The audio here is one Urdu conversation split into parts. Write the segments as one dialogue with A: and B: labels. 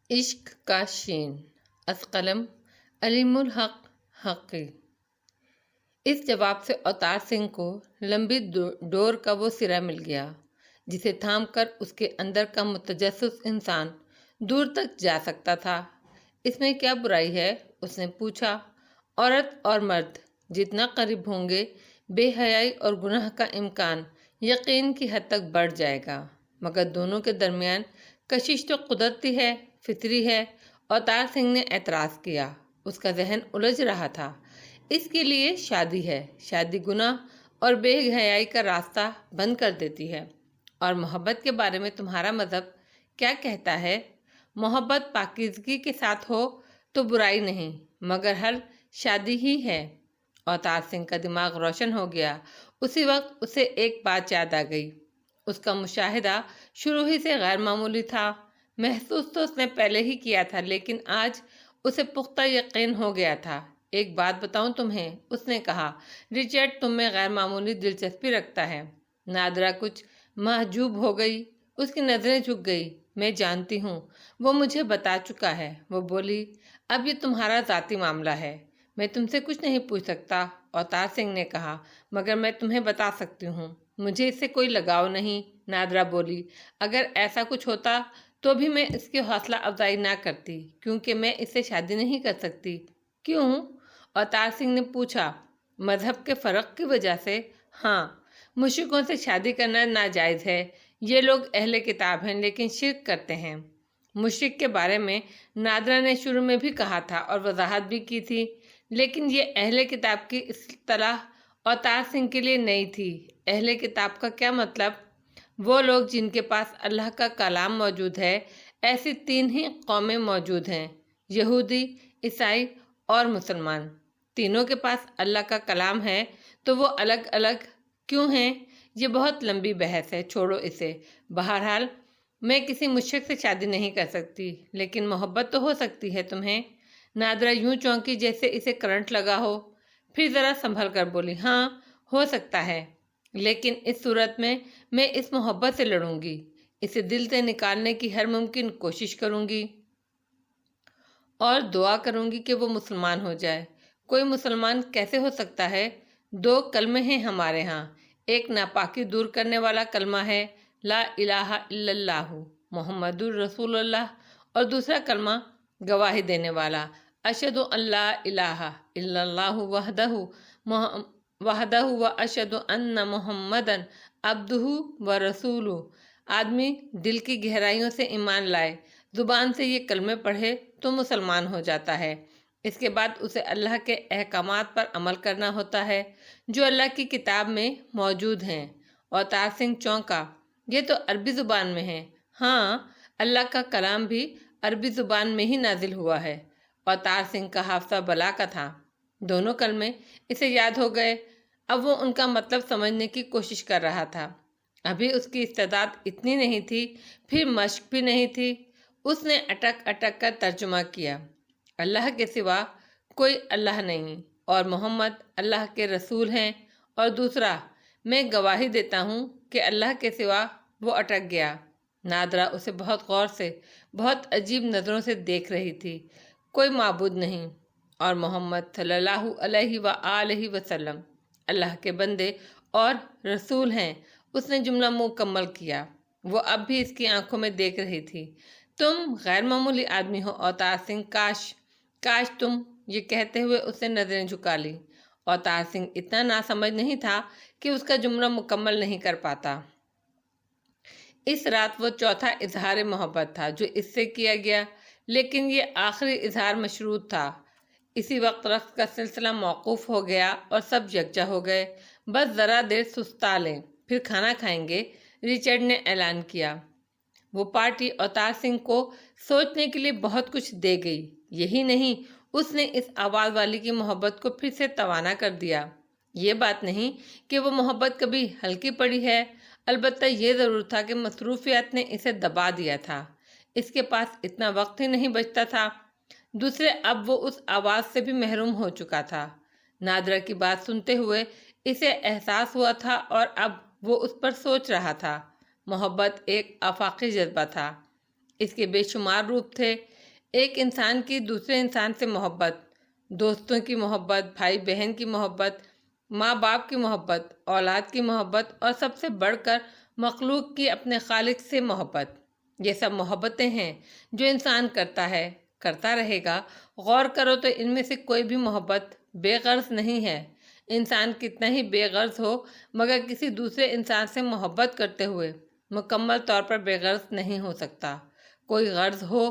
A: عشق کا شین از قلم علیم الحق حقی۔ اس جواب سے اوتار سنگھ کو لمبی ڈور کا وہ سرا مل گیا جسے تھام کر اس کے اندر کا متجسس انسان دور تک جا سکتا تھا۔ اس میں کیا برائی ہے؟ اس نے پوچھا۔ عورت اور مرد جتنا قریب ہوں گے بے حیائی اور گناہ کا امکان یقین کی حد تک بڑھ جائے گا، مگر دونوں کے درمیان کشش تو قدرتی ہے، فطری ہے۔ اوتار سنگھ نے اعتراض کیا۔ اس کا ذہن الجھ رہا تھا۔ اس کے لیے شادی ہے، شادی گناہ اور بے حیائی کا راستہ بند کر دیتی ہے۔ اور محبت کے بارے میں تمہارا مذہب کیا کہتا ہے؟ محبت پاکیزگی کے ساتھ ہو تو برائی نہیں، مگر حل شادی ہی ہے۔ اوتار سنگھ کا دماغ روشن ہو گیا۔ اسی وقت اسے ایک بات یاد آ گئی۔ اس کا مشاہدہ شروع ہی سے غیر معمولی تھا۔ محسوس تو اس نے پہلے ہی کیا تھا، لیکن آج اسے پختہ یقین ہو گیا تھا۔ ایک بات بتاؤں تمہیں، اس نے کہا، رچرڈ تم میں غیر معمولی دلچسپی رکھتا ہے۔ نادرا کچھ محجوب ہو گئی، اس کی نظریں جھک گئی۔ میں جانتی ہوں، وہ مجھے بتا چکا ہے۔ وہ بولی، اب یہ تمہارا ذاتی معاملہ ہے، میں تم سے کچھ نہیں پوچھ سکتا۔ اوتار سنگھ نے کہا، مگر میں تمہیں بتا سکتی ہوں، مجھے اس سے کوئی لگاؤ نہیں۔ نادرا بولی، اگر ایسا کچھ ہوتا تو بھی میں اس کی حوصلہ افزائی نہ کرتی، کیونکہ میں اس سے شادی نہیں کر سکتی۔ کیوں؟ اوتار سنگھ نے پوچھا۔ مذہب کے فرق کی وجہ سے؟ ہاں، مشرکوں سے شادی کرنا ناجائز ہے۔ یہ لوگ اہل کتاب ہیں لیکن شرک کرتے ہیں۔ مشرک کے بارے میں نادرا نے شروع میں بھی کہا تھا اور وضاحت بھی کی تھی، لیکن یہ اہل کتاب کی اصطلاح اوتار سنگھ کے لیے نئی تھی۔ اہل کتاب کا کیا مطلب؟ وہ لوگ جن کے پاس اللہ کا کلام موجود ہے۔ ایسی تین ہی قومیں موجود ہیں، یہودی، عیسائی اور مسلمان۔ تینوں کے پاس اللہ کا کلام ہے، تو وہ الگ الگ کیوں ہیں؟ یہ بہت لمبی بحث ہے، چھوڑو اسے۔ بہرحال میں کسی مشرک سے شادی نہیں کر سکتی، لیکن محبت تو ہو سکتی ہے تمہیں؟ نادرا یوں چونکی جیسے اسے کرنٹ لگا ہو، پھر ذرا سنبھل کر بولی، ہاں ہو سکتا ہے، لیکن اس صورت میں اس محبت سے لڑوں گی، اسے دل سے نکالنے کی ہر ممکن کوشش کروں گی اور دعا کروں گی کہ وہ مسلمان ہو جائے۔ کوئی مسلمان کیسے ہو سکتا ہے؟ دو کلمے ہیں ہمارے ہاں، ایک ناپاکی دور کرنے والا کلمہ ہے، لا الہ الا اللہ محمد الرسول اللہ، اور دوسرا کلمہ گواہی دینے والا، اشہد ان لا الہ الا اللہ وحدہ و اشہد ان محمدً عبدہ و رسولہ۔ آدمی دل کی گہرائیوں سے ایمان لائے، زبان سے یہ کلمے پڑھے تو مسلمان ہو جاتا ہے۔ اس کے بعد اسے اللہ کے احکامات پر عمل کرنا ہوتا ہے جو اللہ کی کتاب میں موجود ہیں۔ اوتار سنگھ چونکا، یہ تو عربی زبان میں ہے۔ ہاں، اللہ کا کلام بھی عربی زبان میں ہی نازل ہوا ہے۔ اوتار سنگھ کا حافظہ بلا کا تھا، دونوں کلمے اسے یاد ہو گئے۔ اب وہ ان کا مطلب سمجھنے کی کوشش کر رہا تھا۔ ابھی اس کی استعداد اتنی نہیں تھی، پھر مشق بھی نہیں تھی۔ اس نے اٹک اٹک کر ترجمہ کیا، اللہ کے سوا کوئی اللہ نہیں، اور محمد اللہ کے رسول ہیں، اور دوسرا، میں گواہی دیتا ہوں کہ اللہ کے سوا۔ وہ اٹک گیا۔ نادرا اسے بہت غور سے، بہت عجیب نظروں سے دیکھ رہی تھی۔ کوئی معبود نہیں، اور محمد صلی اللہ علیہ وآلہ وسلم اللہ کے بندے اور رسول ہیں۔ اس نے جملہ مکمل کیا۔ وہ اب بھی اس کی آنکھوں میں دیکھ رہی تھی۔ تم غیر معمولی آدمی ہو اوتار سنگھ، کاش تم، یہ کہتے ہوئے اس نے نظریں جھکا لی۔ اوتار سنگھ اتنا ناسمجھ نہیں تھا کہ اس کا جملہ مکمل نہیں کر پاتا۔ اس رات وہ چوتھا اظہار محبت تھا جو اس سے کیا گیا، لیکن یہ آخری اظہار مشروط تھا۔ اسی وقت رقص کا سلسلہ موقوف ہو گیا اور سب یکجا ہو گئے۔ بس ذرا دیر سستا لیں، پھر کھانا کھائیں گے، رچرڈ نے اعلان کیا۔ وہ پارٹی اوتار سنگھ کو سوچنے کے لیے بہت کچھ دے گئی۔ یہی نہیں، اس نے اس آواز والی کی محبت کو پھر سے توانا کر دیا۔ یہ بات نہیں کہ وہ محبت کبھی ہلکی پڑی ہے، البتہ یہ ضرور تھا کہ مصروفیات نے اسے دبا دیا تھا۔ اس کے پاس اتنا وقت ہی نہیں بچتا تھا۔ دوسرے، اب وہ اس آواز سے بھی محروم ہو چکا تھا۔ نادرا کی بات سنتے ہوئے اسے احساس ہوا تھا، اور اب وہ اس پر سوچ رہا تھا۔ محبت ایک آفاقی جذبہ تھا، اس کے بے شمار روپ تھے، ایک انسان کی دوسرے انسان سے محبت، دوستوں کی محبت، بھائی بہن کی محبت، ماں باپ کی محبت، اولاد کی محبت، اور سب سے بڑھ کر مخلوق کی اپنے خالق سے محبت، یہ سب محبتیں ہیں جو انسان کرتا ہے، کرتا رہے گا۔ غور کرو تو ان میں سے کوئی بھی محبت بے غرض نہیں ہے۔ انسان کتنا ہی بے غرض ہو مگر کسی دوسرے انسان سے محبت کرتے ہوئے مکمل طور پر بے غرض نہیں ہو سکتا۔ کوئی غرض ہو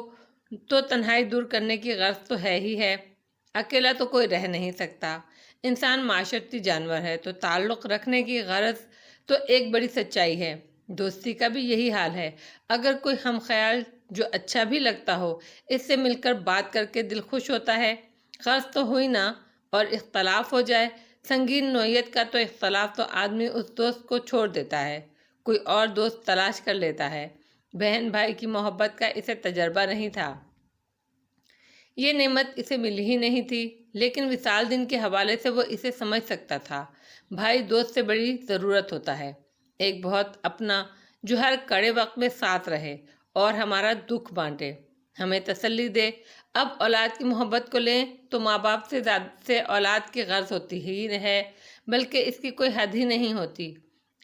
A: تو تنہائی دور کرنے کی غرض تو ہے ہی ہے، اکیلا تو کوئی رہ نہیں سکتا۔ انسان معاشرتی جانور ہے تو تعلق رکھنے کی غرض تو ایک بڑی سچائی ہے۔ دوستی کا بھی یہی حال ہے۔ اگر کوئی ہم خیال جو اچھا بھی لگتا ہو، اس سے مل کر بات کر کے دل خوش ہوتا ہے، غرض تو ہوئی نا، اور اختلاف ہو جائے سنگین نوعیت کا، تو اختلاف تو آدمی اس دوست کو چھوڑ دیتا ہے، کوئی اور دوست تلاش کر لیتا ہے۔ بہن بھائی کی محبت کا اسے تجربہ نہیں تھا، یہ نعمت اسے ملی ہی نہیں تھی، لیکن وصال دن کے حوالے سے وہ اسے سمجھ سکتا تھا۔ بھائی دوست سے بڑی ضرورت ہوتا ہے، ایک بہت اپنا جو ہر کڑے وقت میں ساتھ رہے اور ہمارا دکھ بانٹے، ہمیں تسلی دے۔ اب اولاد کی محبت کو لیں تو ماں باپ سے اولاد کی غرض ہوتی ہی ہے، بلکہ اس کی کوئی حد ہی نہیں ہوتی۔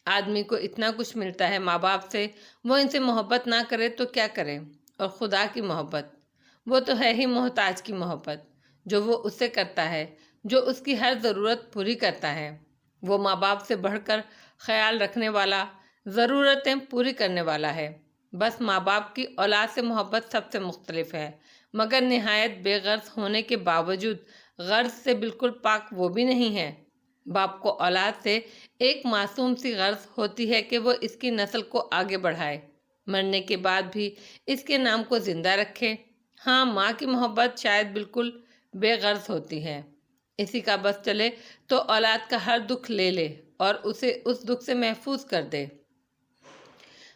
A: آدمی کو اتنا کچھ ملتا ہے ماں باپ سے، وہ ان سے محبت نہ کرے تو کیا کرے؟ اور خدا کی محبت، وہ تو ہے ہی محتاج کی محبت، جو وہ اس سے کرتا ہے، جو اس کی ہر ضرورت پوری کرتا ہے۔ وہ ماں باپ سے بڑھ کر خیال رکھنے والا، ضرورتیں پوری کرنے والا ہے۔ بس ماں باپ کی اولاد سے محبت سب سے مختلف ہے، مگر نہایت بے غرض ہونے کے باوجود غرض سے بالکل پاک وہ بھی نہیں ہے۔ باپ کو اولاد سے ایک معصوم سی غرض ہوتی ہے کہ وہ اس کی نسل کو آگے بڑھائے، مرنے کے بعد بھی اس کے نام کو زندہ رکھے۔ ہاں، ماں کی محبت شاید بالکل بے غرض ہوتی ہے، اسی کا بس چلے تو اولاد کا ہر دکھ لے لے اور اسے اس دکھ سے محفوظ کر دے۔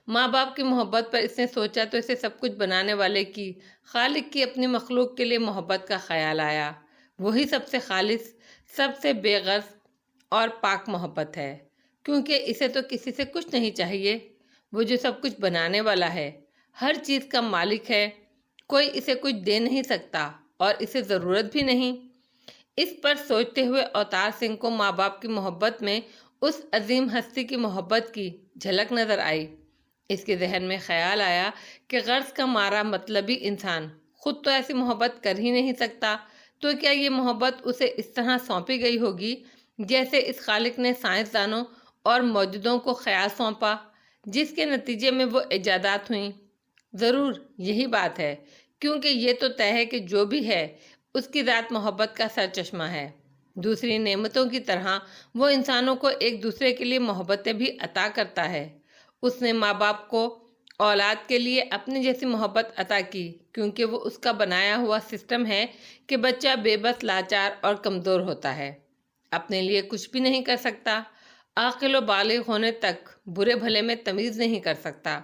A: ماں باپ کی محبت پر اس نے سوچا تو اسے سب کچھ بنانے والے کی، خالق کی اپنی مخلوق کے لیے محبت کا خیال آیا۔ وہی سب سے خالص، سب سے بے غرض اور پاک محبت ہے، کیونکہ اسے تو کسی سے کچھ نہیں چاہیے، وہ جو سب کچھ بنانے والا ہے، ہر چیز کا مالک ہے، کوئی اسے کچھ دے نہیں سکتا اور اسے ضرورت بھی نہیں۔ اس پر سوچتے ہوئے اوتار سنگھ کو ماں باپ کی محبت میں اس عظیم ہستی کی محبت کی جھلک نظر آئی۔ اس کے ذہن میں خیال آیا کہ غرض کا مارا مطلبی انسان خود تو ایسی محبت کر ہی نہیں سکتا، تو کیا یہ محبت اسے اس طرح سونپی گئی ہوگی جیسے اس خالق نے سائنسدانوں اور موجودوں کو خیال سونپا، جس کے نتیجے میں وہ ایجادات ہوئیں؟ ضرور یہی بات ہے، کیونکہ یہ تو طے ہے کہ جو بھی ہے اس کی ذات محبت کا سرچشمہ ہے۔ دوسری نعمتوں کی طرح وہ انسانوں کو ایک دوسرے کے لیے محبتیں بھی عطا کرتا ہے۔ اس نے ماں باپ کو اولاد کے لیے اپنی جیسی محبت عطا کی، کیونکہ وہ اس کا بنایا ہوا سسٹم ہے کہ بچہ بے بس، لاچار اور کمزور ہوتا ہے، اپنے لیے کچھ بھی نہیں کر سکتا، عاقل و بالغ ہونے تک برے بھلے میں تمیز نہیں کر سکتا،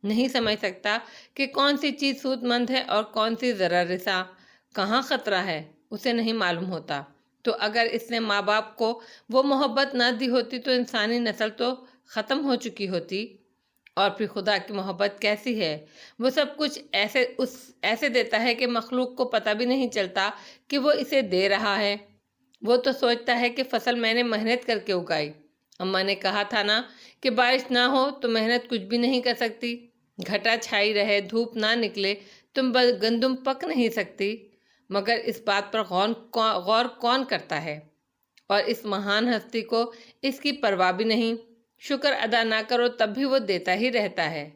A: نہیں سمجھ سکتا کہ کون سی چیز سود مند ہے اور کون سی ضرر رساں، کہاں خطرہ ہے، اسے نہیں معلوم ہوتا۔ تو اگر اس نے ماں باپ کو وہ محبت نہ دی ہوتی تو انسانی نسل تو ختم ہو چکی ہوتی۔ اور پھر خدا کی محبت کیسی ہے؟ وہ سب کچھ ایسے دیتا ہے کہ مخلوق کو پتہ بھی نہیں چلتا کہ وہ اسے دے رہا ہے۔ وہ تو سوچتا ہے کہ فصل میں نے محنت کر کے اگائی، اماں نے کہا تھا نا کہ بارش نہ ہو تو محنت کچھ بھی نہیں کر سکتی، گھٹا چھائی رہے، دھوپ نہ نکلے، تم گندم پک نہیں سکتی۔ مگر اس بات پر غور کون کرتا ہے؟ اور اس مہان ہستی کو اس کی پرواہ بھی نہیں۔ شکر ادا نہ کرو تب بھی وہ دیتا ہی رہتا ہے۔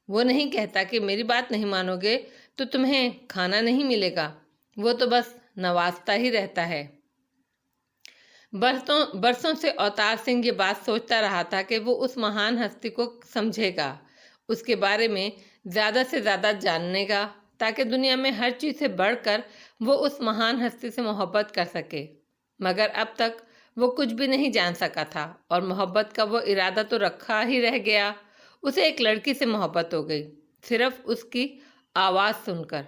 A: وہ نہیں کہتا کہ میری بات نہیں مانو گے تو تمہیں کھانا نہیں ملے گا، وہ تو بس نوازتا ہی رہتا ہے۔ برسوں سے اوتار سنگھ یہ بات سوچتا رہا تھا کہ وہ اس مہان ہستی کو سمجھے گا، اس کے بارے میں زیادہ سے زیادہ جاننے گا، تاکہ دنیا میں ہر چیز سے بڑھ کر وہ اس مہان ہستی سے محبت کر سکے۔ مگر اب تک وہ کچھ بھی نہیں جان سکا تھا، اور محبت کا وہ ارادہ تو رکھا ہی رہ گیا۔ اسے ایک لڑکی سے محبت ہو گئی، صرف اس کی آواز سن کر۔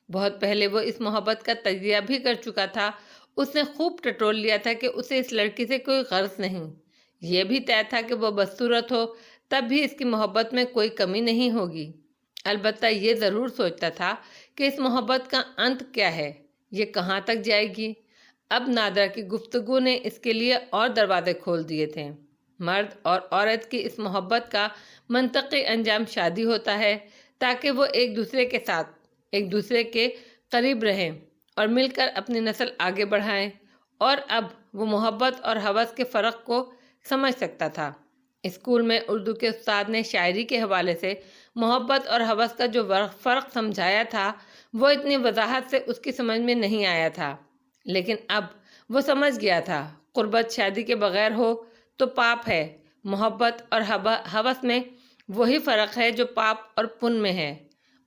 A: بہت پہلے وہ اس محبت کا تجزیہ بھی کر چکا تھا، اس نے خوب ٹٹول لیا تھا کہ اسے اس لڑکی سے کوئی غرض نہیں، یہ بھی طے تھا کہ وہ بدصورت ہو تب بھی اس کی محبت میں کوئی کمی نہیں ہوگی۔ البتہ یہ ضرور سوچتا تھا کہ اس محبت کا انت کیا ہے، یہ کہاں تک جائے گی۔ اب نادرا کی گفتگو نے اس کے لیے اور دروازے کھول دیے تھے۔ مرد اور عورت کی اس محبت کا منطقی انجام شادی ہوتا ہے، تاکہ وہ ایک دوسرے کے ساتھ ایک دوسرے کے قریب رہیں اور مل کر اپنی نسل آگے بڑھائیں۔ اور اب وہ محبت اور ہوس کے فرق کو سمجھ سکتا تھا۔ اسکول میں اردو کے استاد نے شاعری کے حوالے سے محبت اور ہوس کا جو فرق سمجھایا تھا، وہ اتنی وضاحت سے اس کی سمجھ میں نہیں آیا تھا، لیکن اب وہ سمجھ گیا تھا۔ قربت شادی کے بغیر ہو تو پاپ ہے، محبت اور ہوس میں وہی فرق ہے جو پاپ اور پن میں ہے۔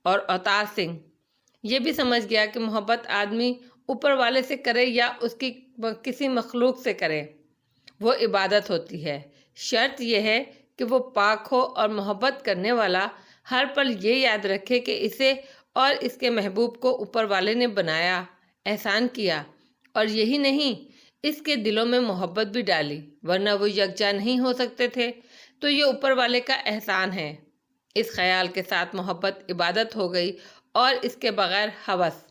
A: اور اوتار سنگھ یہ بھی سمجھ گیا کہ محبت آدمی اوپر والے سے کرے یا اس کی کسی مخلوق سے کرے، وہ عبادت ہوتی ہے۔ شرط یہ ہے کہ وہ پاک ہو اور محبت کرنے والا ہر پل یہ یاد رکھے کہ اسے اور اس کے محبوب کو اوپر والے نے بنایا، احسان کیا، اور یہی نہیں، اس کے دلوں میں محبت بھی ڈالی، ورنہ وہ یکجا نہیں ہو سکتے تھے، تو یہ اوپر والے کا احسان ہے۔ اس خیال کے ساتھ محبت عبادت ہو گئی اور اس کے بغیر ہوس۔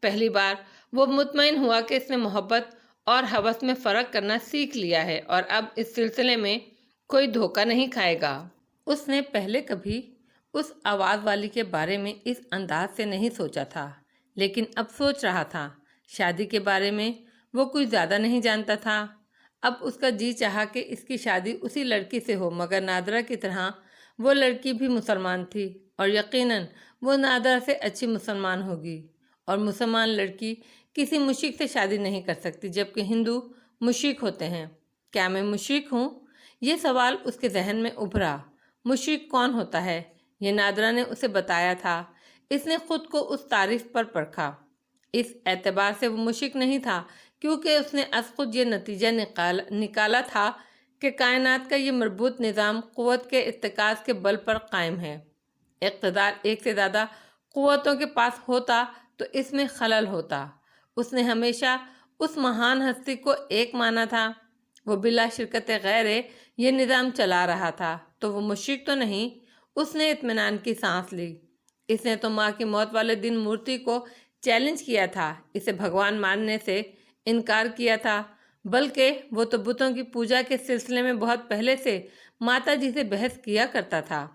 A: پہلی بار وہ مطمئن ہوا کہ اس نے محبت اور ہوس میں فرق کرنا سیکھ لیا ہے اور اب اس سلسلے میں کوئی دھوکہ نہیں کھائے گا۔ اس نے پہلے کبھی اس آواز والی کے بارے میں اس انداز سے نہیں سوچا تھا، لیکن اب سوچ رہا تھا۔ شادی کے بارے میں وہ کچھ زیادہ نہیں جانتا تھا۔ اب اس کا جی چاہا کہ اس کی شادی اسی لڑکی سے ہو، مگر نادرا کی طرح وہ لڑکی بھی مسلمان تھی اور یقیناً وہ نادرا سے اچھی مسلمان ہوگی، اور مسلمان لڑکی کسی مشرک سے شادی نہیں کر سکتی، جبکہ ہندو مشرک ہوتے ہیں۔ کیا میں مشرک ہوں؟ یہ سوال اس کے ذہن میں ابھرا۔ مشرک کون ہوتا ہے؟ یہ نادرا نے اسے بتایا تھا۔ اس نے خود کو اس تعریف پر پرکھا۔ اس اعتبار سے وہ مشرک نہیں تھا کیونکہ اس نے از خود یہ نتیجہ نکالا تھا کہ کائنات کا یہ مربوط نظام قوت کے ارتکاز کے بل پر قائم ہے۔ اقتدار ایک سے زیادہ قوتوں کے پاس ہوتا تو اس میں خلل ہوتا۔ اس نے ہمیشہ اس مہان ہستی کو ایک مانا تھا۔ وہ بلا شرکت غیر یہ نظام چلا رہا تھا، تو وہ مشرک تو نہیں۔ اس نے اطمینان کی سانس لی۔ اس نے تو ماں کی موت والے دن مورتی کو چیلنج کیا تھا، اسے بھگوان ماننے سے انکار کیا تھا، بلکہ وہ تو بتوں کی پوجا کے سلسلے میں بہت پہلے سے ماتا جی سے بحث کیا کرتا تھا۔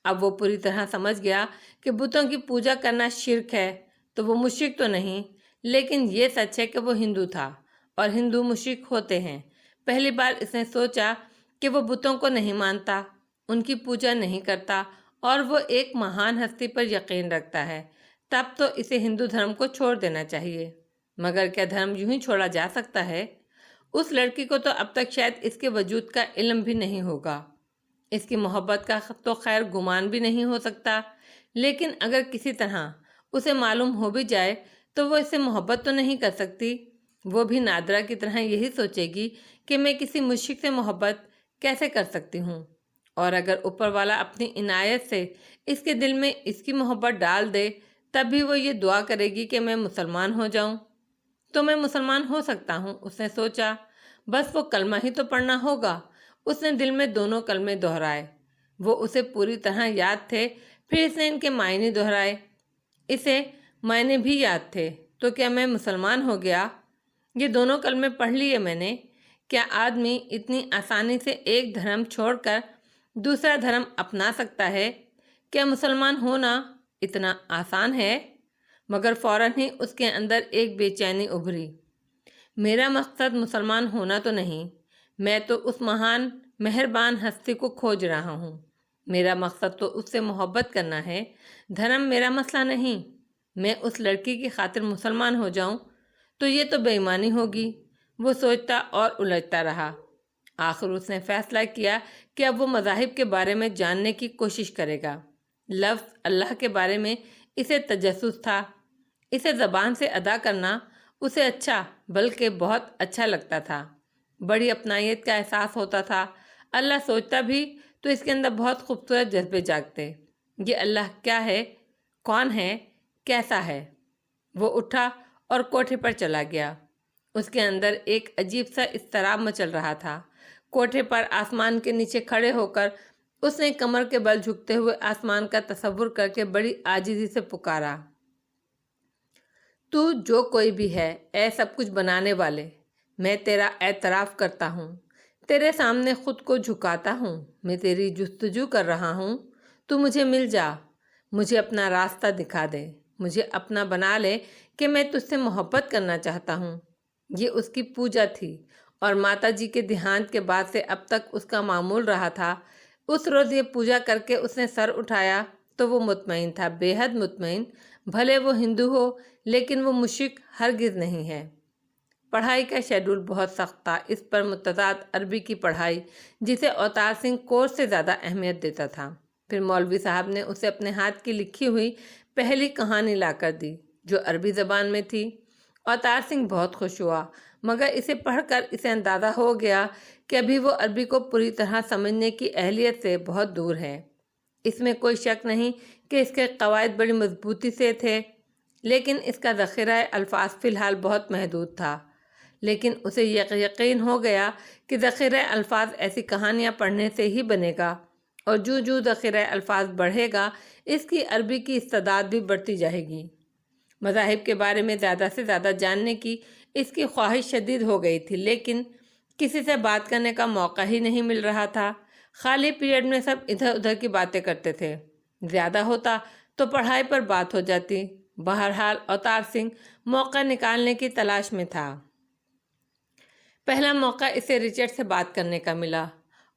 A: اب وہ پوری طرح سمجھ گیا کہ بتوں کی پوجا کرنا شرک ہے، تو وہ مشرک تو نہیں، لیکن یہ سچ ہے کہ وہ ہندو تھا، اور ہندو مشرک ہوتے ہیں۔ پہلی بار اس نے سوچا کہ وہ بتوں کو نہیں مانتا، ان کی پوجا نہیں کرتا، اور وہ ایک مہان ہستی پر یقین رکھتا ہے، تب تو اسے ہندو دھرم کو چھوڑ دینا چاہیے۔ مگر کیا دھرم یوں ہی چھوڑا جا سکتا ہے؟ اس لڑکی کو تو اب تک شاید اس کے وجود کا علم بھی نہیں ہوگا، اس کی محبت کا تو خیر گمان بھی نہیں ہو سکتا، لیکن اگر کسی طرح اسے معلوم ہو بھی جائے تو وہ اس سے محبت تو نہیں کر سکتی۔ وہ بھی نادرا کی طرح یہی سوچے گی کہ میں کسی مشرک سے محبت کیسے کر سکتی ہوں، اور اگر اوپر والا اپنی عنایت سے اس کے دل میں اس کی محبت ڈال دے، تب بھی وہ یہ دعا کرے گی کہ میں مسلمان ہو جاؤں، تو میں مسلمان ہو سکتا ہوں۔ اس نے سوچا بس وہ کلمہ ہی تو پڑھنا ہوگا۔ اس نے دل میں دونوں کلمے دہرائے، وہ اسے پوری طرح یاد تھے، پھر اس نے ان کے معنی دہرائے، اسے معنی بھی یاد تھے۔ تو کیا میں مسلمان ہو گیا؟ یہ دونوں کلمے پڑھ لیے میں نے۔ کیا آدمی اتنی آسانی سے ایک دھرم چھوڑ کر دوسرا دھرم اپنا سکتا ہے؟ کیا مسلمان ہونا اتنا آسان ہے؟ مگر فوراً ہی اس کے اندر ایک بے چینی ابھری۔ میرا مقصد مسلمان ہونا تو نہیں، میں تو اس مہان مہربان ہستی کو کھوج رہا ہوں۔ میرا مقصد تو اس سے محبت کرنا ہے، دھرم میرا مسئلہ نہیں۔ میں اس لڑکی کی خاطر مسلمان ہو جاؤں تو یہ تو بے ایمانی ہوگی۔ وہ سوچتا اور الجھتا رہا۔ آخر اس نے فیصلہ کیا کہ اب وہ مذاہب کے بارے میں جاننے کی کوشش کرے گا۔ لفظ اللہ کے بارے میں اسے تجسس تھا، اسے زبان سے ادا کرنا اسے اچھا بلکہ بہت اچھا لگتا تھا، بڑی اپنائیت کا احساس ہوتا تھا۔ اللہ سوچتا بھی تو اس کے اندر بہت خوبصورت جذبے جاگتے۔ یہ اللہ کیا ہے، کون ہے، کیسا ہے؟ وہ اٹھا اور کوٹھے پر چلا گیا۔ اس کے اندر ایک عجیب سا اضطراب مچل رہا تھا۔ کوٹھے پر آسمان کے نیچے کھڑے ہو کر اس نے کمر کے بل جھکتے ہوئے آسمان کا تصور کر کے بڑی عاجزی سے پکارا، تو جو کوئی بھی ہے، اے سب کچھ بنانے والے، میں تیرا اعتراف کرتا ہوں، تیرے سامنے خود کو جھکاتا ہوں، میں تیری جستجو کر رہا ہوں، تو مجھے مل جا، مجھے اپنا راستہ دکھا دے، مجھے اپنا بنا لے کہ میں تجھ سے محبت کرنا چاہتا ہوں۔ یہ اس کی پوجا تھی، اور ماتا جی کے دیہانت کے بعد سے اب تک اس کا معمول رہا تھا۔ اس روز یہ پوجا کر کے اس نے سر اٹھایا تو وہ مطمئن تھا، بے حد مطمئن، بھلے وہ ہندو ہو لیکن وہ مشرک ہرگز نہیں ہے۔ پڑھائی کا شیڈول بہت سخت تھا، اس پر متضاد عربی کی پڑھائی جسے اوتار سنگھ کورس سے زیادہ اہمیت دیتا تھا۔ پھر مولوی صاحب نے اسے اپنے ہاتھ کی لکھی ہوئی پہلی کہانی لا کر دی جو عربی زبان میں تھی۔ اوتار سنگھ بہت خوش ہوا، مگر اسے پڑھ کر اسے اندازہ ہو گیا کہ ابھی وہ عربی کو پوری طرح سمجھنے کی اہلیت سے بہت دور ہے۔ اس میں کوئی شک نہیں کہ اس کے قواعد بڑی مضبوطی سے تھے، لیکن اس کا ذخیرہ الفاظ فی الحال بہت محدود تھا۔ لیکن اسے یقین ہو گیا کہ ذخیرہ الفاظ ایسی کہانیاں پڑھنے سے ہی بنے گا، اور جو جو ذخیرہ الفاظ بڑھے گا اس کی عربی کی استعداد بھی بڑھتی جائے گی۔ مذاہب کے بارے میں زیادہ سے زیادہ جاننے کی اس کی خواہش شدید ہو گئی تھی، لیکن کسی سے بات کرنے کا موقع ہی نہیں مل رہا تھا۔ خالی پیریڈ میں سب ادھر ادھر کی باتیں کرتے تھے، زیادہ ہوتا تو پڑھائی پر بات ہو جاتی۔ بہرحال اوتار سنگھ موقع نکالنے کی تلاش میں تھا۔ پہلا موقع اسے رچرڈ سے بات کرنے کا ملا۔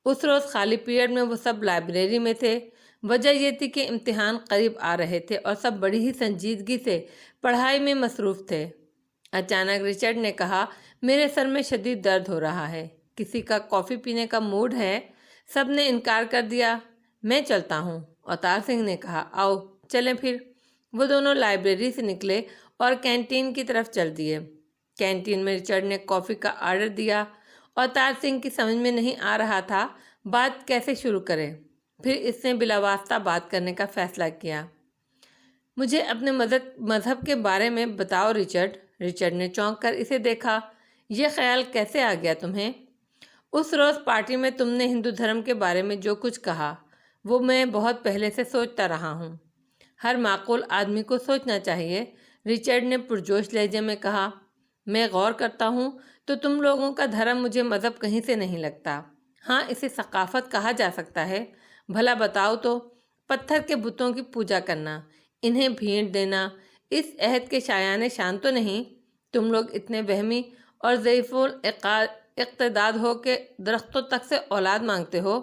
A: اس روز خالی پیریڈ میں وہ سب لائبریری میں تھے۔ وجہ یہ تھی کہ امتحان قریب آ رہے تھے اور سب بڑی ہی سنجیدگی سے پڑھائی میں مصروف تھے۔ اچانک رچرڈ نے کہا، میرے سر میں شدید درد ہو رہا ہے، کسی کا کافی پینے کا موڈ ہے؟ سب نے انکار کر دیا۔ میں چلتا ہوں، اوتار سنگھ نے کہا۔ آؤ چلیں پھر۔ وہ دونوں لائبریری سے نکلے اور کینٹین کی طرف چل دیے۔ کینٹین میں رچرڈ نے کافی کا آرڈر دیا۔ اوتار سنگھ کی سمجھ میں نہیں آ رہا تھا بات کیسے شروع کرے۔ پھر اس نے بلا واسطہ بات کرنے کا فیصلہ کیا۔ مجھے اپنے مذہب کے بارے میں بتاؤ رچرڈ۔ رچرڈ نے چونک کر اسے دیکھا۔ یہ خیال کیسے آ گیا تمہیں؟ اس روز پارٹی میں تم نے ہندو دھرم کے بارے میں جو کچھ کہا وہ میں بہت پہلے سے سوچتا رہا ہوں۔ ہر معقول آدمی کو سوچنا چاہیے، رچرڈ نے پرجوش لہجے میں کہا۔ میں غور کرتا ہوں تو تم لوگوں کا دھرم مجھے مذہب کہیں سے نہیں لگتا۔ ہاں، اسے ثقافت کہا جا سکتا ہے۔ بھلا بتاؤ تو، پتھر کے بتوں کی پوجا کرنا، انہیں بھیٹ دینا، اس عہد کے شایان شان تو نہیں؟ تم لوگ اتنے وہمی اور ضعیف الاقتداد ہو کہ درختوں تک سے اولاد مانگتے ہو۔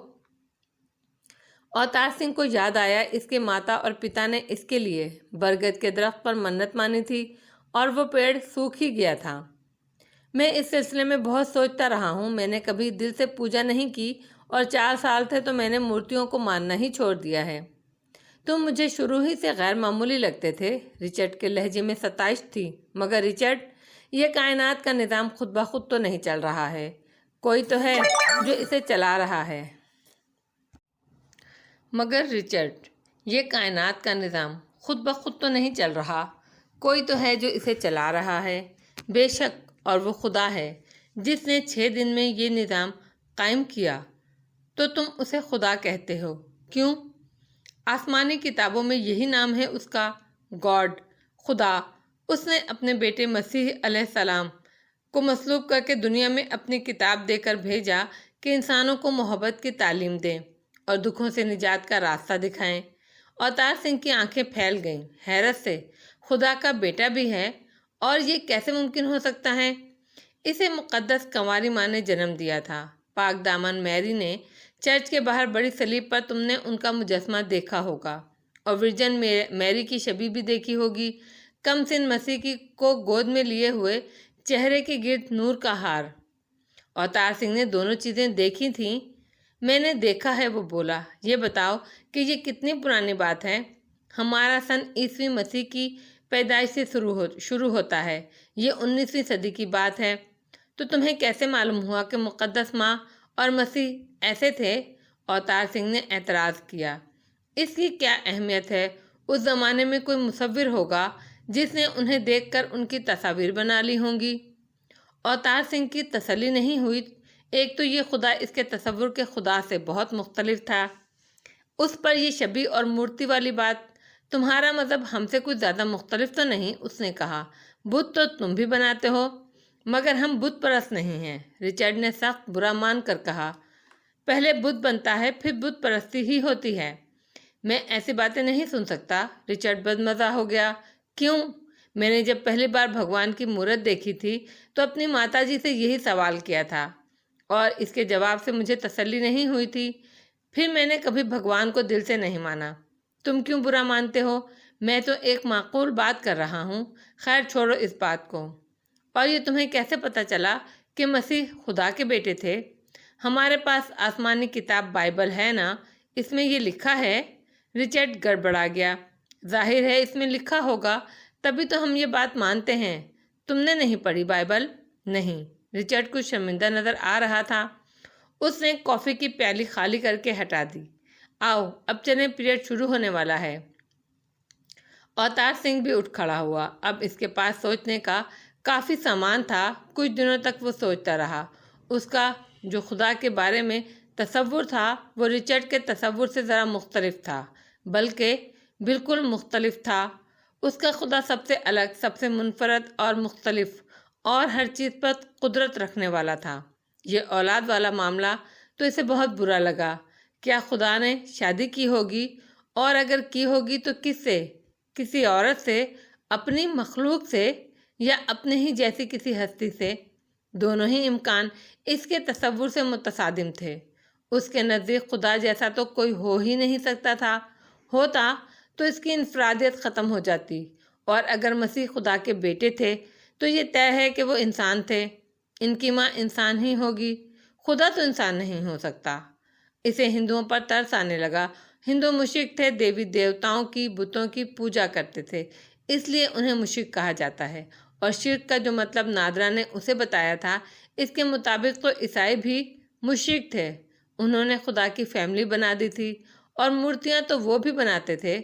A: اوتار سنگھ کو یاد آیا اس کے ماتا اور پتا نے اس کے لیے برگد کے درخت پر منت مانی تھی اور وہ پیڑ سوکھ ہی گیا تھا۔ میں اس سلسلے میں بہت سوچتا رہا ہوں۔ میں نے کبھی دل سے پوجا نہیں کی اور 4 سال تھے تو میں نے مورتیوں کو ماننا ہی چھوڑ دیا ہے۔ تم مجھے شروع ہی سے غیر معمولی لگتے تھے۔ رچرڈ کے لہجے میں ستائش تھی۔ مگر رچرڈ، یہ کائنات کا نظام خود بخود تو نہیں چل رہا ہے، کوئی تو ہے جو اسے چلا رہا ہے۔ مگر رچرڈ، یہ کائنات کا نظام خود بخود تو نہیں چل رہا، کوئی تو ہے جو اسے چلا رہا ہے۔ بے شک، اور وہ خدا ہے جس نے 6 دن میں یہ نظام قائم کیا۔ تو تم اسے خدا کہتے ہو، کیوں؟ آسمانی کتابوں میں یہی نام ہے اس کا، گاڈ، خدا۔ اس نے اپنے بیٹے مسیح علیہ السلام کو مصلوب کر کے دنیا میں اپنی کتاب دے کر بھیجا کہ انسانوں کو محبت کی تعلیم دیں اور دکھوں سے نجات کا راستہ دکھائیں۔ اوتار سنگھ کی آنکھیں پھیل گئیں حیرت سے۔ خدا کا بیٹا بھی ہے، اور یہ کیسے ممکن ہو سکتا ہے؟ اسے مقدس کنواری ماں نے جنم دیا تھا، پاک دامن میری نے۔ چرچ کے باہر بڑی صلیب پر تم نے ان کا مجسمہ دیکھا ہوگا، اور ورجن میری کی شبیہ بھی دیکھی ہوگی، کم سن مسیح کو گود میں لیے ہوئے، چہرے کے گرد نور کا ہار۔ اوتار سنگھ نے دونوں چیزیں دیکھی تھیں۔ میں نے دیکھا ہے، وہ بولا۔ یہ بتاؤ کہ یہ کتنی پرانی بات ہے؟ ہمارا سن عیسوی مسیح کی پیدائش سے شروع ہوتا ہے، یہ 19ویں صدی کی بات ہے۔ تو تمہیں کیسے معلوم ہوا کہ مقدس ماں اور مسیح ایسے تھے؟ اوتار سنگھ نے اعتراض کیا۔ اس کی کیا اہمیت ہے؟ اس زمانے میں کوئی مصور ہوگا جس نے انہیں دیکھ کر ان کی تصاویر بنا لی ہوں گی۔ اوتار سنگھ کی تسلی نہیں ہوئی۔ ایک تو یہ خدا اس کے تصور کے خدا سے بہت مختلف تھا، اس پر یہ شبیہ اور مورتی والی بات تمہارا مذہب ہم سے کچھ زیادہ مختلف تو نہیں، اس نے کہا۔ بت تو تم بھی بناتے ہو، مگر ہم بت پرست نہیں ہیں، رچرڈ نے سخت برا مان کر کہا۔ پہلے بت بنتا ہے، پھر بت پرستی ہی ہوتی ہے۔ میں ایسی باتیں نہیں سن سکتا، رچرڈ بدمزہ ہو گیا۔ کیوں؟ میں نے جب پہلی بار بھگوان کی مورت دیکھی تھی تو اپنی ماتا جی سے یہی سوال کیا تھا، اور اس کے جواب سے مجھے تسلی نہیں ہوئی تھی۔ پھر میں نے کبھی بھگوان کو دل سے نہیں مانا۔ تم کیوں برا مانتے ہو؟ میں تو ایک معقول بات کر رہا ہوں۔ خیر چھوڑو اس بات کو۔ اور یہ تمہیں کیسے پتہ چلا کہ مسیح خدا کے بیٹے تھے؟ ہمارے پاس آسمانی کتاب بائبل ہے نا، اس میں یہ لکھا ہے۔ رچرڈ گڑبڑا گیا۔ ظاہر ہے اس میں لکھا ہوگا، تبھی تو ہم یہ بات مانتے ہیں۔ تم نے نہیں پڑھی بائبل؟ نہیں۔ رچرڈ کچھ شرمندہ نظر آ رہا تھا۔ اس نے کافی کی پیالی خالی کر کے ہٹا دی۔ آؤ اب چلیں، پیریڈ شروع ہونے والا ہے۔ اوتار سنگھ بھی اٹھ کھڑا ہوا۔ اب اس کے پاس سوچنے کا کافی سامان تھا۔ کچھ دنوں تک وہ سوچتا رہا۔ اس کا جو خدا کے بارے میں تصور تھا وہ رچرڈ کے تصور سے ذرا مختلف تھا، بلکہ بالکل مختلف تھا۔ اس کا خدا سب سے الگ، سب سے منفرد اور مختلف، اور ہر چیز پر قدرت رکھنے والا تھا۔ یہ اولاد والا معاملہ تو اسے بہت برا لگا۔ کیا خدا نے شادی کی ہوگی؟ اور اگر کی ہوگی تو کس سے؟ کسی عورت سے، اپنی مخلوق سے، یا اپنے ہی جیسی کسی ہستی سے؟ دونوں ہی امکان اس کے تصور سے متصادم تھے۔ اس کے نزدیک خدا جیسا تو کوئی ہو ہی نہیں سکتا تھا۔ ہوتا تو اس کی انفرادیت ختم ہو جاتی، اور اگر مسیح خدا کے بیٹے تھے تو یہ طے ہے کہ وہ انسان تھے۔ ان کی ماں انسان ہی ہوگی، خدا تو انسان نہیں ہو سکتا۔ اسے ہندوؤں پر ترس آنے لگا۔ ہندو مشرک تھے، دیوی دیوتاؤں کی، بتوں کی پوجا کرتے تھے، اس لیے انہیں مشرک کہا جاتا ہے۔ اور شرک کا جو مطلب نادرا نے اسے بتایا تھا، اس کے مطابق تو عیسائی بھی مشرک تھے۔ انہوں نے خدا کی فیملی بنا دی تھی، اور مورتیاں تو وہ بھی بناتے تھے۔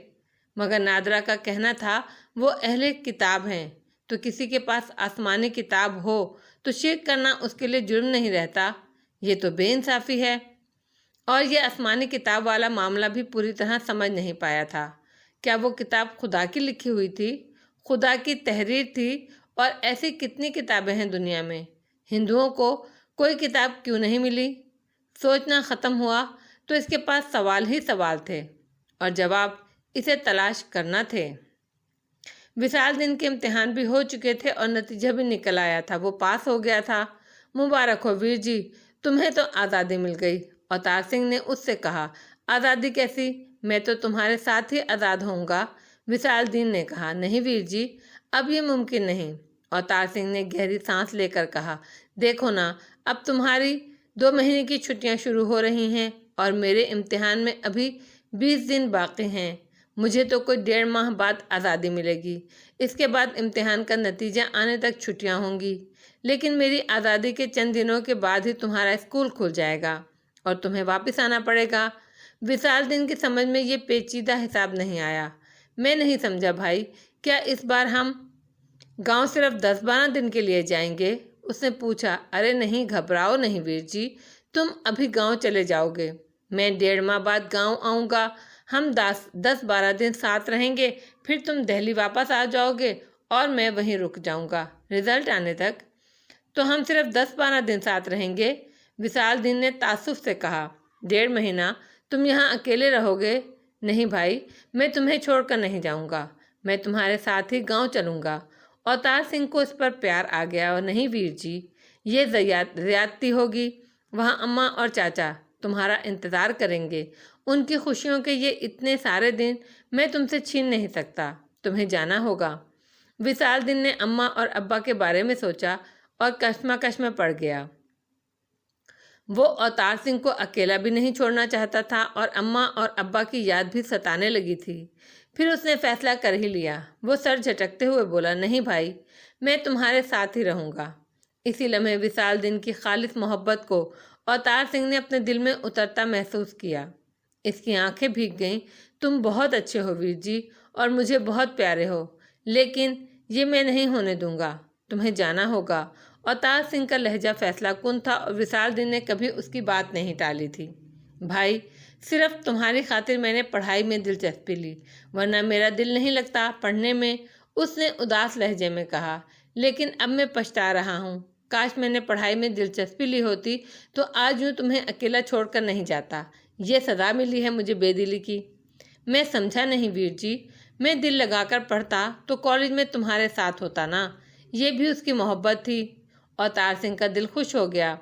A: مگر نادرا کا کہنا تھا وہ اہل کتاب ہیں، تو کسی کے پاس آسمانی کتاب ہو تو شرک کرنا اس کے لیے جرم نہیں رہتا۔ یہ تو بے انصافی ہے۔ اور یہ آسمانی کتاب والا معاملہ بھی پوری طرح سمجھ نہیں پایا تھا۔ کیا وہ کتاب خدا کی لکھی ہوئی تھی؟ خدا کی تحریر تھی؟ اور ایسی کتنی کتابیں ہیں دنیا میں؟ ہندوؤں کو کوئی کتاب کیوں نہیں ملی؟ سوچنا ختم ہوا تو اس کے پاس سوال ہی سوال تھے، اور جواب اسے تلاش کرنا تھے۔ وصال دن کے امتحان بھی ہو چکے تھے اور نتیجہ بھی نکل آیا تھا۔ وہ پاس ہو گیا تھا۔ مبارک ہو ویر جی، تمہیں تو آزادی مل گئی۔ اوتار سنگھ نے اس سے کہا۔ آزادی کیسی؟ میں تو تمہارے ساتھ ہی آزاد ہوں گا، وصال دین نے کہا۔ نہیں ویر جی، اب یہ ممکن نہیں، اوتار سنگھ نے گہری سانس لے کر کہا۔ دیکھو نا، اب تمہاری 2 مہینے کی چھٹیاں شروع ہو رہی ہیں، اور میرے امتحان میں ابھی 20 دن باقی ہیں۔ مجھے تو کوئی 1.5 ماہ بعد آزادی ملے گی۔ اس کے بعد امتحان کا نتیجہ آنے تک چھٹیاں ہوں گی، لیکن میری آزادی کے چند دنوں کے بعد ہی تمہارا اسکول کھل جائے گا، اور تمہیں واپس آنا پڑے گا۔ وصال دن کی سمجھ میں یہ پیچیدہ حساب نہیں آیا۔ میں نہیں سمجھا بھائی، کیا اس بار ہم گاؤں صرف 10-12 دن کے لیے جائیں گے؟ اس نے پوچھا۔ ارے نہیں، گھبراؤ نہیں ویر جی، تم ابھی گاؤں چلے جاؤ گے، میں 1.5 ماہ بعد گاؤں آؤں گا۔ ہم 10-12 دن ساتھ رہیں گے، پھر تم دہلی واپس آ جاؤ گے اور میں وہیں رک جاؤں گا رزلٹ آنے تک۔ تو ہم صرف 10-12 دن ساتھ رہیں گے، وصال دین نے تعصب سے کہا۔ 1.5 مہینہ تم یہاں اکیلے رہو گے؟ نہیں بھائی، میں تمہیں چھوڑ کر نہیں جاؤں گا، میں تمہارے ساتھ ہی گاؤں چلوں گا۔ اوتار سنگھ کو اس پر پیار آ گیا۔ اور نہیں ویر جی، یہ زیادتی ہوگی۔ وہاں اماں اور چاچا تمہارا انتظار کریں گے، ان کی خوشیوں کے یہ اتنے سارے دن میں تم سے چھین نہیں سکتا، تمہیں جانا ہوگا۔ وصال دین نے اماں اور ابا کے بارے میں سوچا اور کشمکش میں پڑ گیا۔ وہ اوتار سنگھ کو اکیلا بھی نہیں چھوڑنا چاہتا تھا، اور اماں اور ابا کی یاد بھی ستانے لگی تھی۔ پھر اس نے فیصلہ کر ہی لیا۔ وہ سر جھٹکتے ہوئے بولا، نہیں بھائی، میں تمہارے ساتھ ہی رہوں گا۔ اسی لمحے وصال دین کی خالص محبت کو اوتار سنگھ نے اپنے دل میں اترتا محسوس کیا۔ اس کی آنکھیں بھیگ گئیں۔ تم بہت اچھے ہو ویر جی، اور مجھے بہت پیارے ہو، لیکن یہ میں نہیں ہونے دوں گا، تمہیں جانا ہوگا۔ اوتار سنگھ کا لہجہ فیصلہ کن تھا، اور وصال دین نے کبھی اس کی بات نہیں ٹالی تھی۔ بھائی، صرف تمہاری خاطر میں نے پڑھائی میں دلچسپی لی، ورنہ میرا دل نہیں لگتا پڑھنے میں، اس نے اداس لہجے میں کہا۔ لیکن اب میں پچھتا رہا ہوں، کاش میں نے پڑھائی میں دلچسپی لی ہوتی تو آج یوں تمہیں اکیلا چھوڑ کر نہیں جاتا۔ یہ سزا ملی ہے مجھے بے دلی کی۔ میں سمجھا نہیں ویر جی، میں دل لگا کر پڑھتا تو کالج میں تمہارے ساتھ ہوتا نا۔ یہ بھی اس کی محبت تھی۔ اوتار سنگھ کا دل خوش ہو گیا۔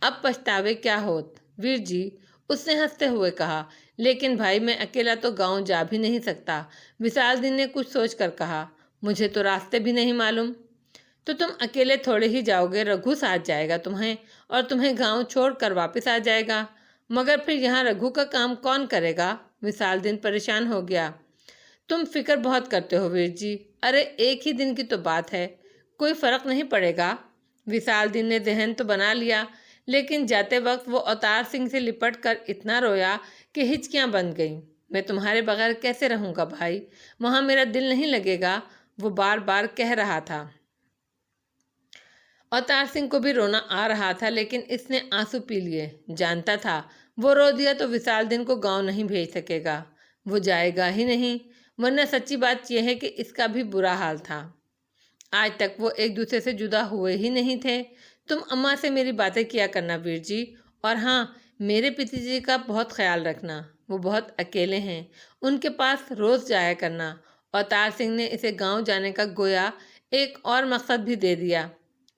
A: اب پچھتاوے کیا ہوت ویر جی، اس نے ہنستے ہوئے کہا۔ لیکن بھائی میں اکیلا تو گاؤں جا بھی نہیں سکتا، وشال دین نے کچھ سوچ کر کہا۔ مجھے تو راستے بھی نہیں معلوم۔ تو تم اکیلے تھوڑے ہی جاؤ گے، رگھو ساتھ جائے گا تمہیں، اور تمہیں گاؤں چھوڑ کر واپس آ جائے گا۔ مگر پھر یہاں رگھو کا کام کون کرے گا؟ وشال دین پریشان ہو گیا۔ تم فکر بہت کرتے ہو ویر جی، ارے ایک ہی دن کی تو بات ہے، کوئی فرق نہیں پڑے گا۔ وشال دین نے ذہن تو بنا لیا، لیکن جاتے وقت وہ اوتار سنگھ سے لپٹ کر اتنا رویا کہ ہچکیاں بند گئیں۔ میں تمہارے بغیر کیسے رہوں گا بھائی، وہاں میرا دل نہیں لگے گا، وہ بار بار کہہ رہا تھا۔ اوتار سنگھ کو بھی رونا آ رہا تھا، لیکن اس نے آنسو پی لیے۔ جانتا تھا وہ رو دیا تو وشال دین کو گاؤں نہیں بھیج سکے گا، وہ جائے گا ہی نہیں، ورنہ سچی بات یہ ہے کہ اس کا بھی برا حال تھا۔ آج تک وہ ایک دوسرے سے جدا ہوئے ہی نہیں تھے۔ تم اماں سے میری باتیں کیا کرنا ویر جی، اور ہاں، میرے پتی جی کا بہت خیال رکھنا، وہ بہت اکیلے ہیں، ان کے پاس روز جایا کرنا۔ اوتار سنگھ نے اسے گاؤں جانے کا گویا ایک اور مقصد بھی دے دیا۔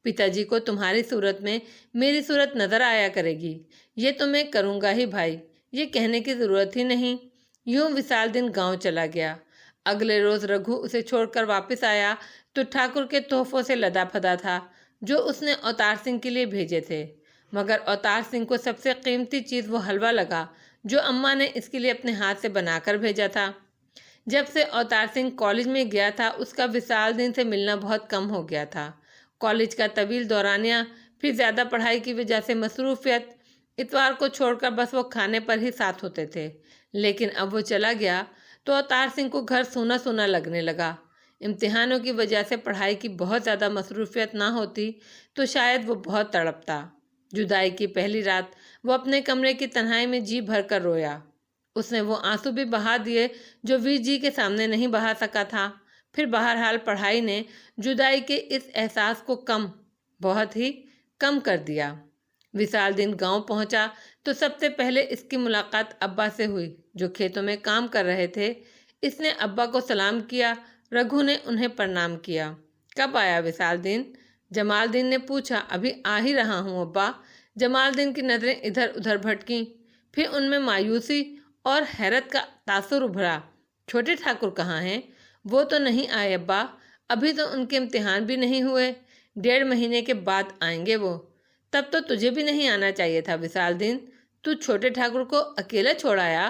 A: پتا جی کو تمہاری صورت میں میری صورت نظر آیا کرے گی، یہ تو میں کروں گا ہی بھائی، یہ کہنے کی ضرورت ہی نہیں۔ یوں وشال دین گاؤں چلا گیا۔ اگلے روز رگھو اسے چھوڑ کر واپس آیا تو ٹھاکر کے تحفوں سے لدا پھدا تھا جو اس نے اوتار سنگھ کے لیے بھیجے تھے، مگر اوتار سنگھ کو سب سے قیمتی چیز وہ حلوہ لگا جو اماں نے اس کے لیے اپنے ہاتھ سے بنا کر بھیجا تھا۔ جب سے اوتار سنگھ کالج میں گیا تھا، اس کا وشال دین سے ملنا بہت کم ہو گیا تھا۔ کالج کا طویل دورانیہ، پھر زیادہ پڑھائی کی وجہ سے مصروفیت، اتوار کو چھوڑ کر بس وہ کھانے پر ہی ساتھ ہوتے تھے۔ لیکن اب وہ چلا گیا تو اوتار سنگھ کو گھر سونا سونا لگنے لگا۔ امتحانوں کی وجہ سے پڑھائی کی بہت زیادہ مصروفیت نہ ہوتی تو شاید وہ بہت تڑپتا۔ جدائی کی پہلی رات وہ اپنے کمرے کی تنہائی میں جی بھر کر رویا۔ اس نے وہ آنسو بھی بہا دیے جو ویر جی کے سامنے نہیں بہا سکا تھا۔ پھر بہرحال پڑھائی نے جدائی کے اس احساس کو بہت ہی کم کر دیا۔ وشال دین گاؤں پہنچا تو سب سے پہلے اس کی ملاقات ابا سے ہوئی جو کھیتوں میں کام کر رہے تھے۔ اس نے ابا کو سلام کیا، رگھو نے انہیں پرنام کیا۔ کب آیا وشال دین؟ جمال دین نے پوچھا۔ ابھی آ ہی رہا ہوں ابا۔ جمال دین کی نظریں ادھر ادھر بھٹکیں، پھر ان میں مایوسی اور حیرت کا تاثر ابھرا۔ چھوٹے ٹھاکر کہاں ہیں؟ وہ تو نہیں آئے ابا، ابھی تو ان کے امتحان بھی نہیں ہوئے، 1.5 مہینے کے بعد آئیں گے وہ۔ تب تو تجھے بھی نہیں آنا چاہیے تھا وشال دین، تو چھوٹے ٹھاکر کو اکیلا چھوڑ آیا۔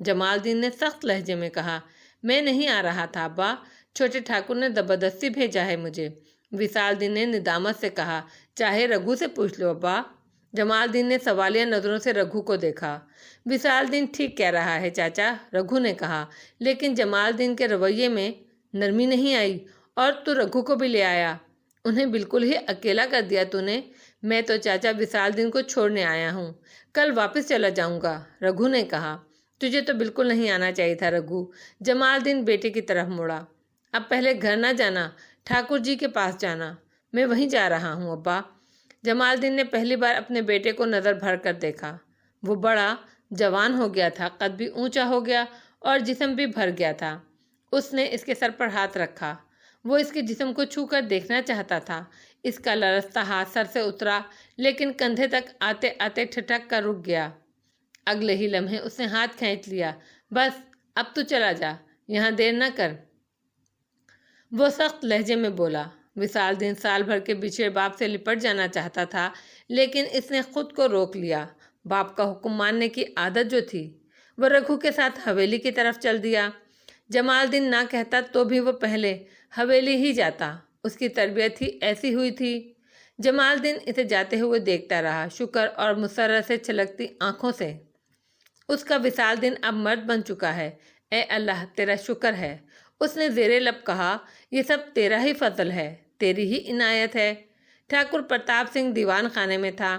A: جمال دین نے سخت لہجے میں کہا۔ میں نہیں آ رہا تھا ابا، چھوٹے ٹھاکر نے زبردستی بھیجا ہے مجھے، وشال دین نے ندامت سے کہا۔ چاہے رگھو سے پوچھ لو ابا۔ جمال دین نے سوالیہ نظروں سے رگھو کو دیکھا۔ وشال دین ٹھیک کہہ رہا ہے چاچا، رگھو نے کہا، لیکن جمال دین کے رویے میں نرمی نہیں آئی۔ اور تو رگھو کو بھی لے آیا، انہیں بالکل ہی اکیلا کر دیا تو نے۔ میں تو چاچا وشال دین کو چھوڑنے آیا ہوں، کل واپس چلا جاؤں گا، رگھو نے کہا۔ تجھے تو بالکل نہیں آنا چاہیے تھا رگھو۔ جمال دین بیٹے کی طرف مڑا۔ اب پہلے گھر نہ جانا، ٹھاکر جی کے پاس جانا، میں وہیں جا رہا ہوں ابا۔ جمال دین نے پہلی بار اپنے بیٹے کو نظر بھر کر دیکھا۔ وہ بڑا جوان ہو گیا تھا، قد بھی اونچا ہو گیا اور جسم بھی بھر گیا تھا۔ اس نے اس کے سر پر ہاتھ رکھا۔ وہ اس کے جسم کو چھو کر دیکھنا چاہتا تھا۔ اس کا لرزتا ہاتھ سر سے اترا، لیکن کندھے تک آتے آتے ٹھٹک کر رک گیا۔ اگلے ہی لمحے اس نے ہاتھ کھینچ لیا۔ بس اب تو چلا جا، یہاں دیر نہ کر، وہ سخت لہجے میں بولا۔ وشال دین سال بھر کے بچھڑے باپ سے لپٹ جانا چاہتا تھا، لیکن اس نے خود کو روک لیا۔ باپ کا حکم ماننے کی عادت جو تھی، وہ رگھو کے ساتھ حویلی کی طرف چل دیا۔ جمال دین نہ کہتا تو بھی وہ پہلے حویلی ہی جاتا، اس کی تربیت ہی ایسی ہوئی تھی۔ جمال دین اسے جاتے ہوئے دیکھتا رہا، شکر اور مسرت سے چھلکتی آنکھوں سے۔ اس کا وشال دین اب مرد بن چکا ہے۔ اے اللہ تیرا شکر ہے، اس نے زیر لب کہا، یہ سب تیرا ہی فضل ہے، تیری ہی عنایت ہے۔ ٹھاکر پرتاپ سنگھ دیوان خانے میں تھا۔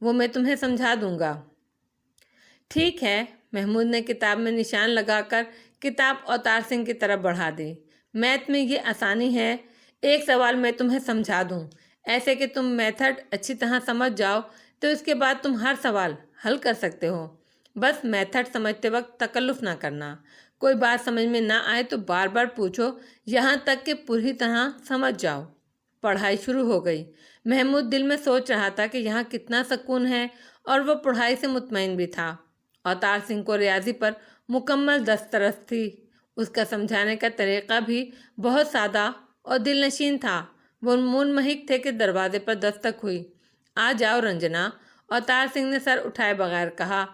A: وہ میں تمہیں سمجھا دوں گا۔ ٹھیک ہے، محمود نے کتاب میں نشان لگا کر کتاب اوتار سنگھ کی طرف بڑھا دی۔ میتھ میں یہ آسانی ہے، ایک سوال میں تمہیں سمجھا دوں، ایسے کہ تم میتھڈ اچھی طرح سمجھ جاؤ تو اس کے بعد تم ہر سوال حل کر سکتے ہو۔ بس میتھڈ سمجھتے وقت تکلف نہ کرنا، کوئی بات سمجھ میں نہ آئے تو بار بار پوچھو یہاں تک کہ پوری طرح سمجھ جاؤ۔ پڑھائی شروع ہو گئی۔ محمود دل میں سوچ رہا تھا کہ یہاں کتنا سکون ہے، اور وہ پڑھائی سے مطمئن بھی تھا۔ اوتار سنگھ کو ریاضی پر مکمل دسترس تھی۔ اس کا سمجھانے کا طریقہ بھی بہت سادہ اور دل نشین تھا۔ وہ منمہک تھے کہ دروازے پر دستک ہوئی۔ آ جاؤ رنجنا، اوتار سنگھ نے سر اٹھائے بغیر کہا۔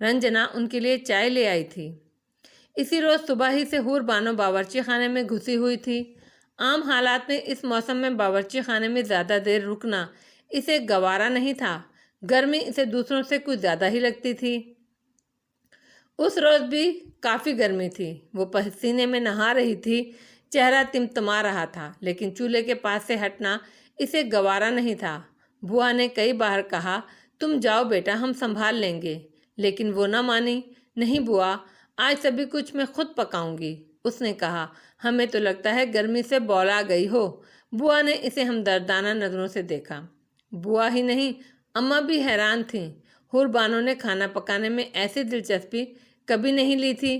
A: رنجنا ان کے لیے چائے لے آئی تھی۔ اسی روز صبح ہی سے حور بانو باورچی خانے میں گھسی ہوئی تھی۔ عام حالات میں اس موسم میں باورچی خانے میں زیادہ دیر رکنا اسے گوارا نہیں تھا۔ گرمی اسے دوسروں سے کچھ زیادہ ہی لگتی تھی۔ اس روز بھی کافی گرمی تھی۔ وہ پسینے میں نہا رہی تھی، چہرہ تمتما رہا تھا، لیکن چولہے کے پاس سے ہٹنا اسے گوارا نہیں تھا۔ بوا نے کئی بار کہا، تم جاؤ بیٹا، ہم سنبھال لیں گے، لیکن وہ نہ مانی۔ نہیں بوا، آج سبھی کچھ میں خود پکاؤں گی، اس نے کہا۔ ہمیں تو لگتا ہے گرمی سے بولا گئی ہو۔ بوا نے اسے ہمدردانہ نظروں سے دیکھا۔ بوا ہی نہیں، اماں بھی حیران تھیں۔ حور بانو نے کھانا پکانے میں ایسی دلچسپی کبھی نہیں لی تھی،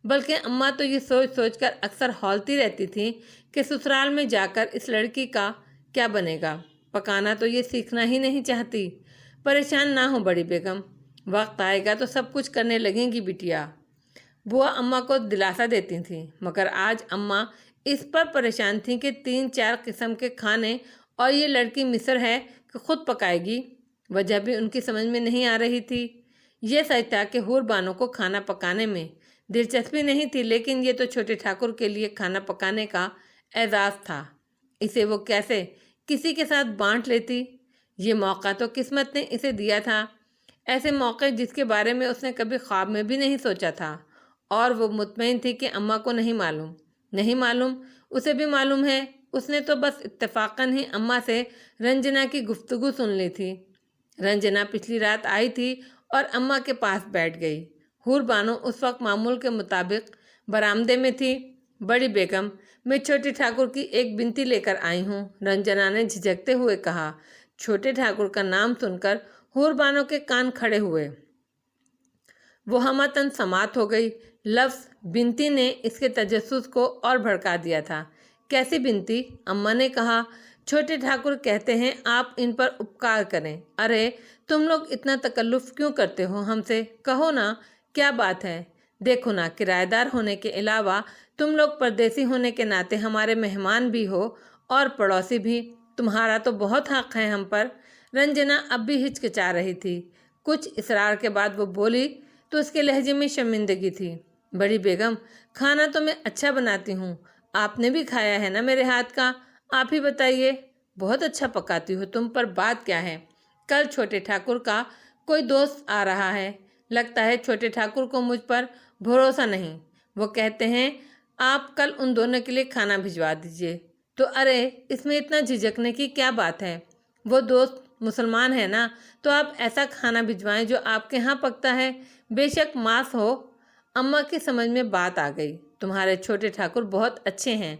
A: بلکہ اماں تو یہ سوچ سوچ کر اکثر ہولتی رہتی تھیں کہ سسرال میں جا کر اس لڑکی کا کیا بنے گا۔ پکانا تو یہ سیکھنا ہی نہیں چاہتی۔ پریشان نہ ہو بڑی بیگم، وقت آئے گا تو سب کچھ کرنے لگیں گی بٹیا، بوا اماں کو دلاسا دیتی تھیں۔ مگر آج اماں اس پر پریشان تھیں کہ 3-4 قسم کے کھانے اور یہ لڑکی مصر ہے کہ خود پکائے گی۔ وجہ بھی ان کی سمجھ میں نہیں آ رہی تھی۔ یہ سچ تھا کہ حور بانو کو کھانا پکانے میں دلچسپی نہیں تھی، لیکن یہ تو چھوٹے ٹھاکر کے لیے کھانا پکانے کا اعزاز تھا۔ اسے وہ کیسے کسی کے ساتھ بانٹ لیتی؟ یہ موقع تو قسمت نے اسے دیا تھا، ایسے موقع جس کے بارے میں اس نے کبھی خواب میں بھی نہیں سوچا تھا۔ اور وہ مطمئن تھی کہ اماں کو نہیں معلوم۔ نہیں معلوم، اسے بھی معلوم ہے۔ اس نے تو بس اتفاقاً ہی اماں سے رنجنا کی گفتگو سن لی تھی۔ رنجنا پچھلی رات آئی تھی اور اماں کے پاس بیٹھ گئی۔ حور بانو اس وقت معمول کے مطابق برآمدے میں تھی۔ بڑی بیگم، میں چھوٹے ٹھاکر کی ایک بنتی لے کر آئی ہوں، رنجنا نے جھجکتے ہوئے کہا۔ چھوٹے ٹھاکر کا نام سن کر حور بانو کے کان کھڑے ہوئے۔ وہ ہمتاً سماعت ہو گئی۔ لفظ بنتی نے اس کے تجسس کو اور بھڑکا دیا تھا۔ کیسی بنتی؟ اماں نے کہا۔ چھوٹے ٹھاکر کہتے ہیں آپ ان پر اپکار کریں۔ ارے تم لوگ اتنا تکلف کیوں کرتے ہو ہم سے؟ کہو نا، کیا بات ہے؟ دیکھو نا، کرایہ دار ہونے کے علاوہ تم لوگ پردیسی ہونے کے ناطے ہمارے مہمان بھی ہو اور پڑوسی بھی، تمہارا تو بہت حق ہے ہم پر۔ رنجنا اب بھی ہچکچا رہی تھی۔ کچھ اصرار کے بعد وہ بولی تو اس کے لہجے میں شرمندگی تھی۔ بڑی بیگم، کھانا تو میں اچھا بناتی ہوں، آپ نے بھی کھایا ہے نا میرے ہاتھ کا، آپ ہی بتائیے۔ بہت اچھا پکاتی ہو تم، پر بات کیا ہے؟ کل چھوٹے ٹھاکر کا کوئی دوست آ رہا ہے، لگتا ہے چھوٹے ٹھاکر کو مجھ پر بھروسہ نہیں۔ وہ کہتے ہیں آپ کل ان دونوں کے لیے کھانا بھجوا دیجیے۔ تو ارے اس میں اتنا جھجکنے کی کیا بات ہے؟ وہ دوست مسلمان ہے نا، تو آپ ایسا کھانا بھجوائیں جو آپ کے ہاں پکتا ہے، بے شک ماس ہو۔ اماں کی سمجھ میں بات آ گئی۔ تمہارے چھوٹے ٹھاکر بہت اچھے ہیں،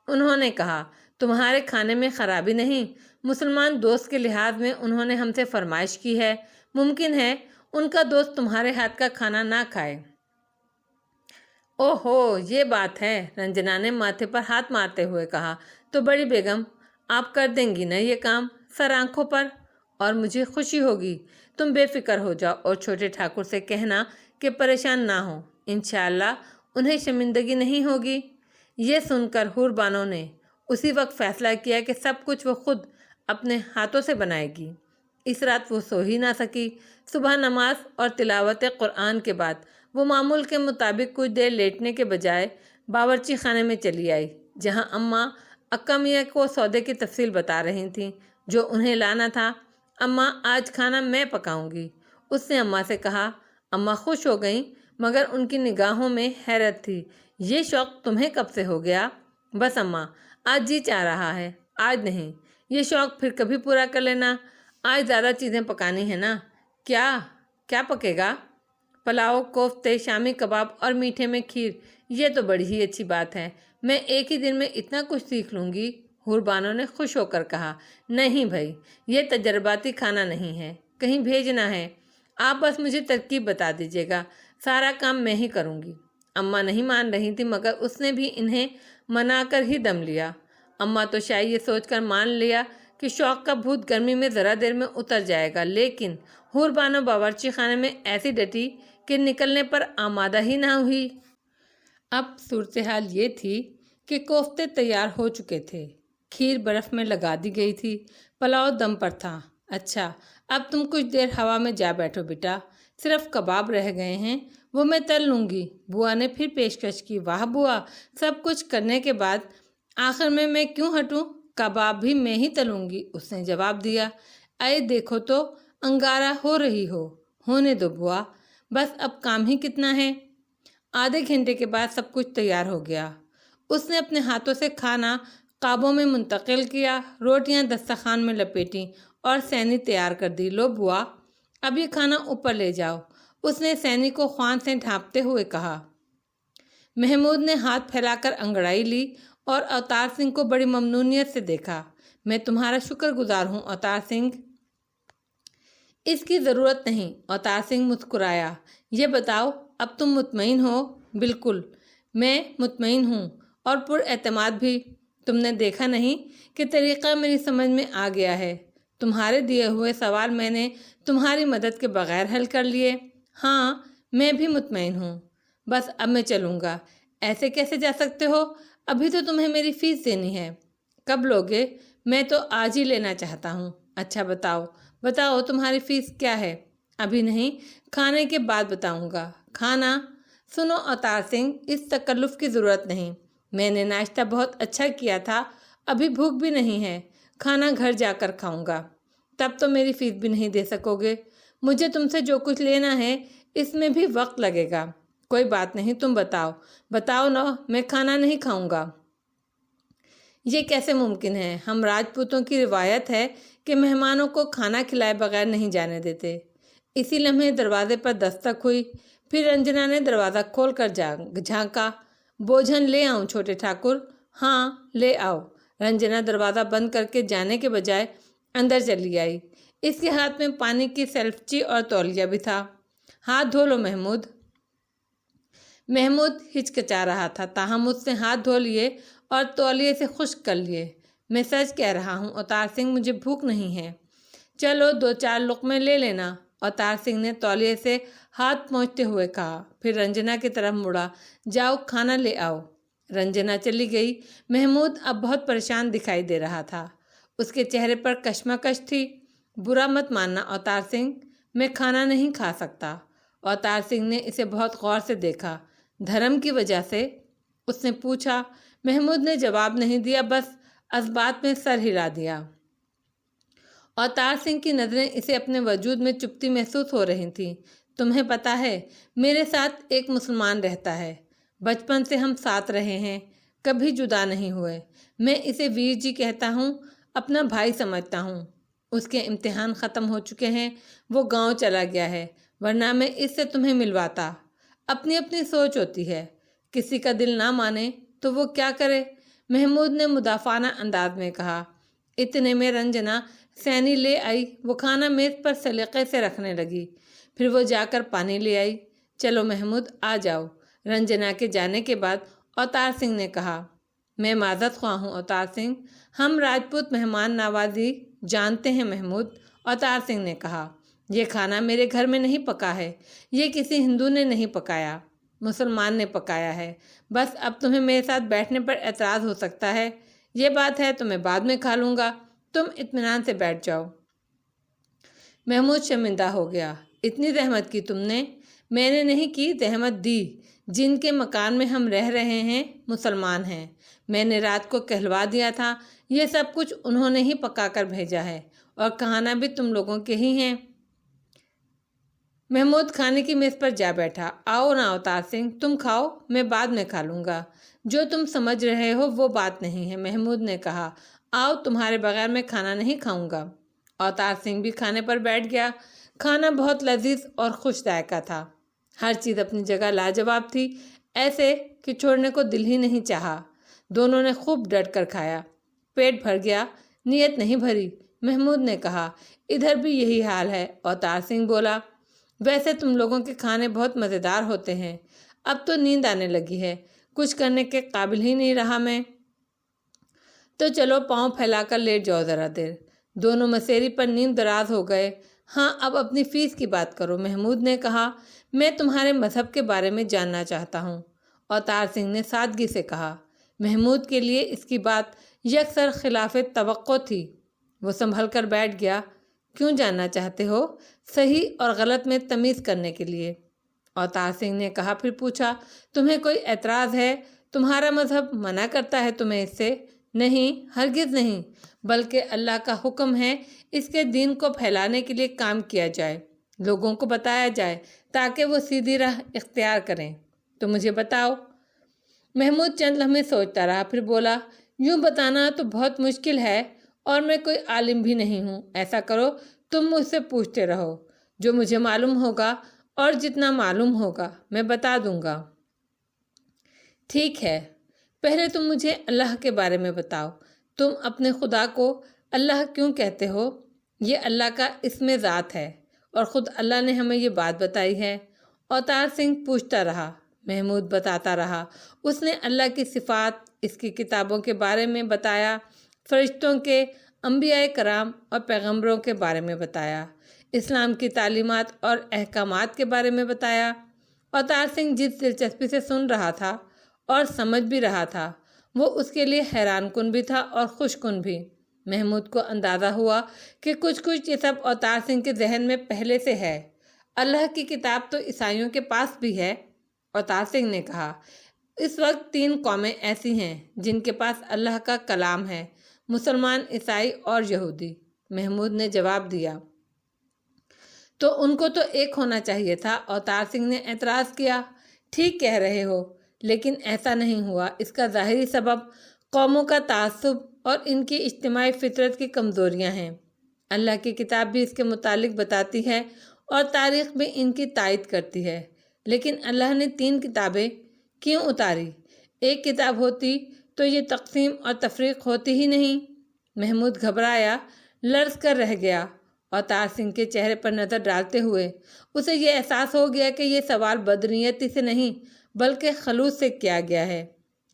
A: انہوں نے کہا۔ تمہارے کھانے میں خرابی نہیں، مسلمان دوست کے لحاظ میں انہوں نے ہم سے فرمائش کی ہے، ممکن ہے ان کا دوست تمہارے ہاتھ کا کھانا نہ کھائے۔ اوہو، یہ بات ہے، رنجنا نے ماتھے پر ہاتھ مارتے ہوئے کہا۔ تو بڑی بیگم، آپ کر دیں گی نا یہ کام سر آنکھوں پر؟ اور مجھے خوشی ہوگی۔ تم بے فکر ہو جاؤ اور چھوٹے ٹھاکر سے کہنا کہ پریشان نہ ہوں، انشاءاللہ انہیں شرمندگی نہیں ہوگی۔ یہ سن کر حور بانو نے اسی وقت فیصلہ کیا کہ سب کچھ وہ خود اپنے ہاتھوں سے بنائے گی۔ اس رات وہ سو ہی نہ سکی۔ صبح نماز اور تلاوت قرآن کے بعد وہ معمول کے مطابق کچھ دیر لیٹنے کے بجائے باورچی خانے میں چلی آئی، جہاں اماں اکا میاں کو سودے کی تفصیل بتا رہی تھیں جو انہیں لانا تھا۔ اماں، آج کھانا میں پکاؤں گی، اس نے اماں سے کہا۔ اماں خوش ہو گئیں، مگر ان کی نگاہوں میں حیرت تھی۔ یہ شوق تمہیں کب سے ہو گیا؟ بس اماں، آج جی چاہ رہا ہے، آج نہیں، یہ شوق پھر کبھی پورا کر لینا، آج زیادہ چیزیں پکانی ہیں نا۔ کیا کیا پکے گا؟ پلاؤ، کوفتے، شامی کباب اور میٹھے میں کھیر۔ یہ تو بڑی ہی اچھی بات ہے، میں ایک ہی دن میں اتنا کچھ سیکھ لوں گی۔ حور بانو نے خوش ہو کر کہا۔ نہیں بھائی، یہ تجرباتی کھانا نہیں ہے، کہیں بھیجنا ہے۔ آپ بس مجھے ترکیب بتا دیجیے گا، سارا کام میں ہی کروں گی۔ اماں نہیں مان رہی تھی، مگر اس نے بھی انہیں منا کر ہی دم لیا۔ اماں تو شاید یہ سوچ کر مان لیا کہ شوق کا بھوت گرمی میں ذرا دیر میں اتر جائے گا، لیکن حور بانو باورچی خانے میں ایسی ڈٹی کہ نکلنے پر آمادہ ہی نہ ہوئی۔ اب صورتحال یہ تھی کہ کوفتے تیار ہو چکے تھے، کھیر برف میں لگا دی گئی تھی، پلاؤ دم پر تھا۔ اچھا، اب تم کچھ دیر ہوا میں جا بیٹھو بیٹا، صرف کباب رہ گئے ہیں، وہ میں تل لوں گی۔ بوا نے پھر پیشکش کی۔ واہ بوا، سب کچھ کرنے کے بعد آخر میں کیوں ہٹوں؟ کباب بھی میں ہی تلوں گی، اس نے جواب دیا۔ اے دیکھو تو انگارہ ہو رہی ہو۔ ہونے دو بوا، بس اب کام ہی کتنا ہے۔ آدھے گھنٹے کے بعد سب کچھ تیار ہو گیا۔ اس نے اپنے ہاتھوں سے کھانا قابوں میں منتقل کیا، روٹیاں دسترخوان میں لپیٹیں اور سینی تیار کر دی۔ لو بوا، اب یہ کھانا اوپر لے جاؤ، اس نے سینی کو خوان سے ڈھانپتے ہوئے کہا۔ محمود نے ہاتھ پھیلا کر انگڑائی لی اور اوتار سنگھ کو بڑی ممنونیت سے دیکھا۔ میں تمہارا شکر گزار ہوں اوتار سنگھ۔ اس کی ضرورت نہیں، اوتار سنگھ مسکرایا۔ یہ بتاؤ، اب تم مطمئن ہو؟ بالکل، میں مطمئن ہوں اور پر اعتماد بھی۔ تم نے دیکھا نہیں کہ طریقہ میری سمجھ میں آ گیا ہے۔ تمہارے دیے ہوئے سوال میں نے تمہاری مدد کے بغیر حل کر لیے۔ ہاں، میں بھی مطمئن ہوں۔ بس اب میں چلوں گا۔ ایسے کیسے جا سکتے ہو؟ ابھی تو تمہیں میری فیس دینی ہے۔ کب لوگے؟ میں تو آج ہی لینا چاہتا ہوں۔ اچھا بتاؤ تمہاری فیس کیا ہے؟ ابھی نہیں، کھانے کے بعد بتاؤں گا۔ کھانا؟ سنو اوتار سنگھ، اس تکلف کی ضرورت نہیں۔ میں نے ناشتہ بہت اچھا کیا تھا، ابھی بھوک بھی نہیں ہے۔ کھانا گھر جا کر کھاؤں گا۔ تب تو میری فیس بھی نہیں دے سکو گے۔ مجھے تم سے جو کچھ لینا ہے اس میں بھی وقت لگے گا۔ کوئی بات نہیں، تم بتاؤ نا، میں کھانا نہیں کھاؤں گا۔ یہ کیسے ممکن ہے؟ ہم راجپوتوں کی روایت ہے کہ مہمانوں کو کھانا کھلائے بغیر نہیں جانے دیتے۔ اسی لمحے دروازے پر دستک ہوئی، پھر رنجنا نے دروازہ کھول کر جھانکا۔ بوجھن لے آؤں چھوٹے ٹھاکر؟ ہاں، لے آؤ۔ رنجنا دروازہ بند کر کے جانے کے بجائے اندر چلی آئی۔ اس کے ہاتھ میں پانی کی سیلفچی اور تولیہ بھی تھا۔ ہاتھ دھو لو محمود۔ محمود ہچکچا رہا تھا، تاہم اس نے ہاتھ دھو لیے اور تولیے سے خشک کر لیے۔ میں سچ کہہ رہا ہوں اوتار سنگھ، مجھے بھوک نہیں ہے۔ چلو 2-4 لقمے لے لینا، اوتار سنگھ نے تولیے سے ہاتھ پوچھتے ہوئے کہا، پھر رنجنا کی طرف مڑا۔ جاؤ کھانا لے آؤ۔ رنجنا چلی گئی۔ محمود اب بہت پریشان دکھائی دے رہا تھا، اس کے چہرے پر کشمکش تھی۔ برا مت ماننا اوتار سنگھ، میں کھانا نہیں کھا سکتا۔ اوتار سنگھ نے اسے بہت غور سے دیکھا۔ دھرم کی وجہ سے؟ اس نے پوچھا۔ محمود نے جواب نہیں دیا، بس اثبات میں سر ہلا دیا۔ اوتار سنگھ کی نظریں اسے اپنے وجود میں چپتی محسوس ہو رہی تھیں۔ تمہیں پتہ ہے، میرے ساتھ ایک مسلمان رہتا ہے، بچپن سے ہم ساتھ رہے ہیں، کبھی جدا نہیں ہوئے۔ میں اسے ویر جی کہتا ہوں، اپنا بھائی سمجھتا ہوں۔ اس کے امتحان ختم ہو چکے ہیں، وہ گاؤں چلا گیا ہے، ورنہ میں اس سے تمہیں ملواتا۔ اپنی اپنی سوچ ہوتی ہے، کسی کا دل نہ مانے تو وہ کیا کرے؟ محمود نے مدافعانہ انداز میں کہا۔ اتنے میں رنجنا سینی لے آئی۔ وہ کھانا میز پر سلیقے سے رکھنے لگی، پھر وہ جا کر پانی لے آئی۔ چلو محمود، آ جاؤ۔ رنجنا کے جانے کے بعد اوتار سنگھ نے کہا۔ میں معذرت خواہ ہوں اوتار سنگھ، ہم راجپوت مہمان نوازی جانتے ہیں محمود، اوتار سنگھ نے کہا۔ یہ کھانا میرے گھر میں نہیں پکا ہے، یہ کسی ہندو نے نہیں پکایا، مسلمان نے پکایا ہے۔ بس اب تمہیں میرے ساتھ بیٹھنے پر اعتراض ہو سکتا ہے۔ یہ بات ہے تو میں بعد میں کھا لوں گا، تم اطمینان سے بیٹھ جاؤ۔ محمود شرمندہ ہو گیا۔ اتنی زحمت کی تم نے؟ میں نے نہیں کی، زحمت دی۔ جن کے مکان میں ہم رہ رہے ہیں مسلمان ہیں، میں نے رات کو کہلوا دیا تھا، یہ سب کچھ انہوں نے ہی پکا کر بھیجا ہے، اور کھانا بھی تم لوگوں کے ہی ہیں۔ محمود کھانے کی میز پر جا بیٹھا۔ آؤ نا اوتار سنگھ، تم کھاؤ، میں بعد میں کھا لوں گا۔ جو تم سمجھ رہے ہو وہ بات نہیں ہے، محمود نے کہا۔ آؤ، تمہارے بغیر میں کھانا نہیں کھاؤں گا۔ اوتار سنگھ بھی کھانے پر بیٹھ گیا۔ کھانا بہت لذیذ اور خوش ذائقہ تھا۔ ہر چیز اپنی جگہ لاجواب تھی، ایسے کہ چھوڑنے کو دل ہی نہیں چاہا۔ دونوں نے خوب ڈٹ کر کھایا۔ پیٹ بھر گیا، نیت نہیں بھری، محمود نے کہا۔ ادھر بھی یہی حال ہے، اوتار سنگھ بولا۔ ویسے تم لوگوں کے کھانے بہت مزیدار ہوتے ہیں۔ اب تو نیند آنے لگی ہے، کچھ کرنے کے قابل ہی نہیں رہا میں۔ تو چلو پاؤں پھیلا کر لیٹ جاؤ ذرا دیر۔ دونوں مسیری پر نیم دراز ہو گئے۔ ہاں اب اپنی فیس کی بات کرو، محمود نے کہا۔ میں تمہارے مذہب کے بارے میں جاننا چاہتا ہوں، اوتار سنگھ نے سادگی سے کہا۔ محمود کے لیے اس کی بات یکسر خلاف توقع تھی۔ وہ سنبھل کر بیٹھ گیا۔ کیوں جاننا چاہتے ہو؟ صحیح اور غلط میں تمیز کرنے کے لیے، اوتار سنگھ نے کہا۔ پھر پوچھا، تمہیں کوئی اعتراض ہے؟ تمہارا مذہب منع کرتا ہے تمہیں اس سے؟ نہیں، ہرگز نہیں، بلکہ اللہ کا حکم ہے اس کے دین کو پھیلانے کے لیے کام کیا جائے، لوگوں کو بتایا جائے تاکہ وہ سیدھی راہ اختیار کریں۔ تو مجھے بتاؤ۔ محمود چند لمحے سوچتا رہا، پھر بولا، یوں بتانا تو بہت مشکل ہے، اور میں کوئی عالم بھی نہیں ہوں۔ ایسا کرو، تم مجھ سے پوچھتے رہو، جو مجھے معلوم ہوگا اور جتنا معلوم ہوگا میں بتا دوں گا۔ ٹھیک ہے، پہلے تم مجھے اللہ کے بارے میں بتاؤ۔ تم اپنے خدا کو اللہ کیوں کہتے ہو؟ یہ اللہ کا اسم ذات ہے، اور خود اللہ نے ہمیں یہ بات بتائی ہے۔ اوتار سنگھ پوچھتا رہا، محمود بتاتا رہا۔ اس نے اللہ کی صفات، اس کی کتابوں کے بارے میں بتایا، فرشتوں کے، انبیاء کرام اور پیغمبروں کے بارے میں بتایا، اسلام کی تعلیمات اور احکامات کے بارے میں بتایا۔ اوتار سنگھ جس دلچسپی سے سن رہا تھا اور سمجھ بھی رہا تھا، وہ اس کے لیے حیران کن بھی تھا اور خوش کن بھی۔ محمود کو اندازہ ہوا کہ کچھ یہ سب اوتار سنگھ کے ذہن میں پہلے سے ہے۔ اللہ کی کتاب تو عیسائیوں کے پاس بھی ہے، اوتار سنگھ نے کہا۔ اس وقت 3 قومیں ایسی ہیں جن کے پاس اللہ کا کلام ہے، مسلمان، عیسائی اور یہودی، محمود نے جواب دیا۔ تو ان کو تو ایک ہونا چاہیے تھا، اوتار سنگھ نے اعتراض کیا۔ ٹھیک کہہ رہے ہو، لیکن ایسا نہیں ہوا۔ اس کا ظاہری سبب قوموں کا تعصب اور ان کی اجتماعی فطرت کی کمزوریاں ہیں۔ اللہ کی کتاب بھی اس کے متعلق بتاتی ہے اور تاریخ بھی ان کی تائید کرتی ہے، لیکن اللہ نے 3 کتابیں کیوں اتاری؟ ایک کتاب ہوتی تو یہ تقسیم اور تفریق ہوتی ہی نہیں۔ محمود گھبرایا، لرز کر رہ گیا۔ اوتار سنگھ کے چہرے پر نظر ڈالتے ہوئے اسے یہ احساس ہو گیا کہ یہ سوال بدنیتی سے نہیں بلکہ خلوص سے کیا گیا ہے،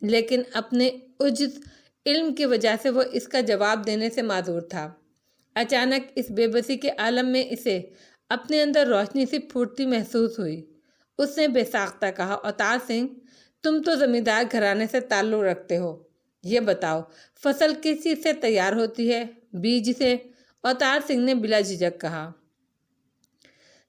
A: لیکن اپنے عجز علم کی وجہ سے وہ اس کا جواب دینے سے معذور تھا۔ اچانک اس بے بسی کے عالم میں اسے اپنے اندر روشنی سی پھوٹتی محسوس ہوئی۔ اس نے بے ساختہ کہا، اوتار سنگھ، تم تو زمیندار گھرانے سے تعلق رکھتے ہو، یہ بتاؤ فصل کس چیز سے تیار ہوتی ہے؟ بیج سے، اوتار سنگھ نے بلا جھجک کہا۔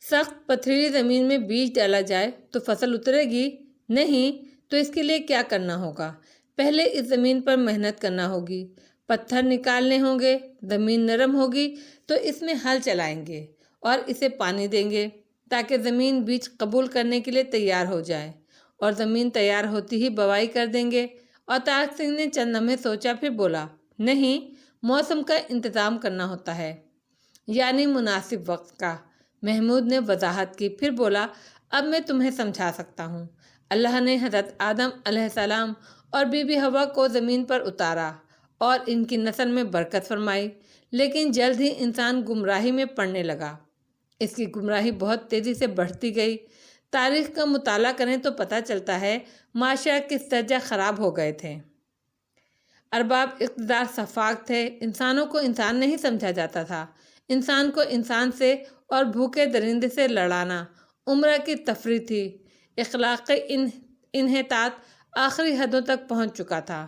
A: سخت پتھریلی زمین میں بیج ڈالا جائے تو فصل اترے گی؟ نہیں، تو اس کے لیے کیا کرنا ہوگا؟ پہلے اس زمین پر محنت کرنا ہوگی، پتھر نکالنے ہوں گے، زمین نرم ہوگی تو اس میں ہل چلائیں گے اور اسے پانی دیں گے تاکہ زمین بیج قبول کرنے کے لیے تیار ہو جائے، اور زمین تیار ہوتی ہی بوائی کر دیں گے۔ اوتار سنگھ نے چند لمحے سوچا، پھر بولا، نہیں، موسم کا انتظام کرنا ہوتا ہے، یعنی مناسب وقت کا، محمود نے وضاحت کی۔ پھر بولا، اب میں تمہیں سمجھا سکتا ہوں۔ اللہ نے حضرت آدم علیہ السلام اور بی بی حوا کو زمین پر اتارا اور ان کی نسل میں برکت فرمائی، لیکن جلد ہی انسان گمراہی میں پڑنے لگا۔ اس کی گمراہی بہت تیزی سے بڑھتی گئی۔ تاریخ کا مطالعہ کریں تو پتہ چلتا ہے معاشرہ کس درجہ خراب ہو گئے تھے۔ ارباب اقتدار سفاک تھے، انسانوں کو انسان نہیں سمجھا جاتا تھا، انسان کو انسان سے اور بھوکے درندے سے لڑانا عمرہ کی تفریح تھی۔ اخلاقی انحطاط آخری حدوں تک پہنچ چکا تھا۔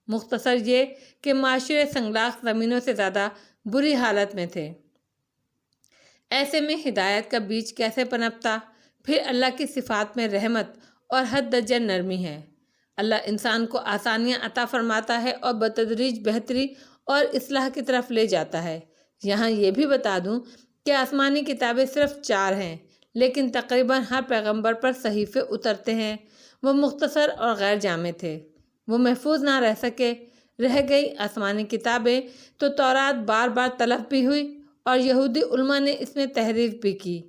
A: مختصر یہ کہ معاشرے سنگلاخ زمینوں سے زیادہ بری حالت میں تھے۔ ایسے میں ہدایت کا بیج کیسے پنپتا؟ پھر اللہ کی صفات میں رحمت اور حد درجہ نرمی ہے۔ اللہ انسان کو آسانیاں عطا فرماتا ہے اور بتدریج بہتری اور اصلاح کی طرف لے جاتا ہے۔ یہاں یہ بھی بتا دوں کہ آسمانی کتابیں صرف 4 ہیں، لیکن تقریباً ہر پیغمبر پر صحیفے اترتے ہیں۔ وہ مختصر اور غیر جامع تھے، وہ محفوظ نہ رہ گئی آسمانی کتابیں تو تورات بار بار تلف بھی ہوئی اور یہودی علماء نے اس میں تحریف بھی کی۔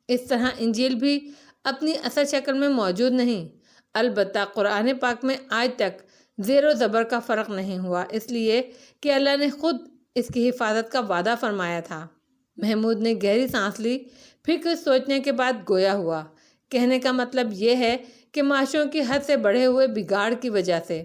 A: اس طرح انجیل بھی اپنی اصل شکل میں موجود نہیں، البتہ قرآن پاک میں آج تک زیر و زبر کا فرق نہیں ہوا، اس لیے کہ اللہ نے خود اس کی حفاظت کا وعدہ فرمایا تھا۔ محمود نے گہری سانس لی، پھر کچھ سوچنے کے بعد گویا ہوا۔ کہنے کا مطلب یہ ہے کہ معاشروں کی حد سے بڑھے ہوئے بگاڑ کی وجہ سے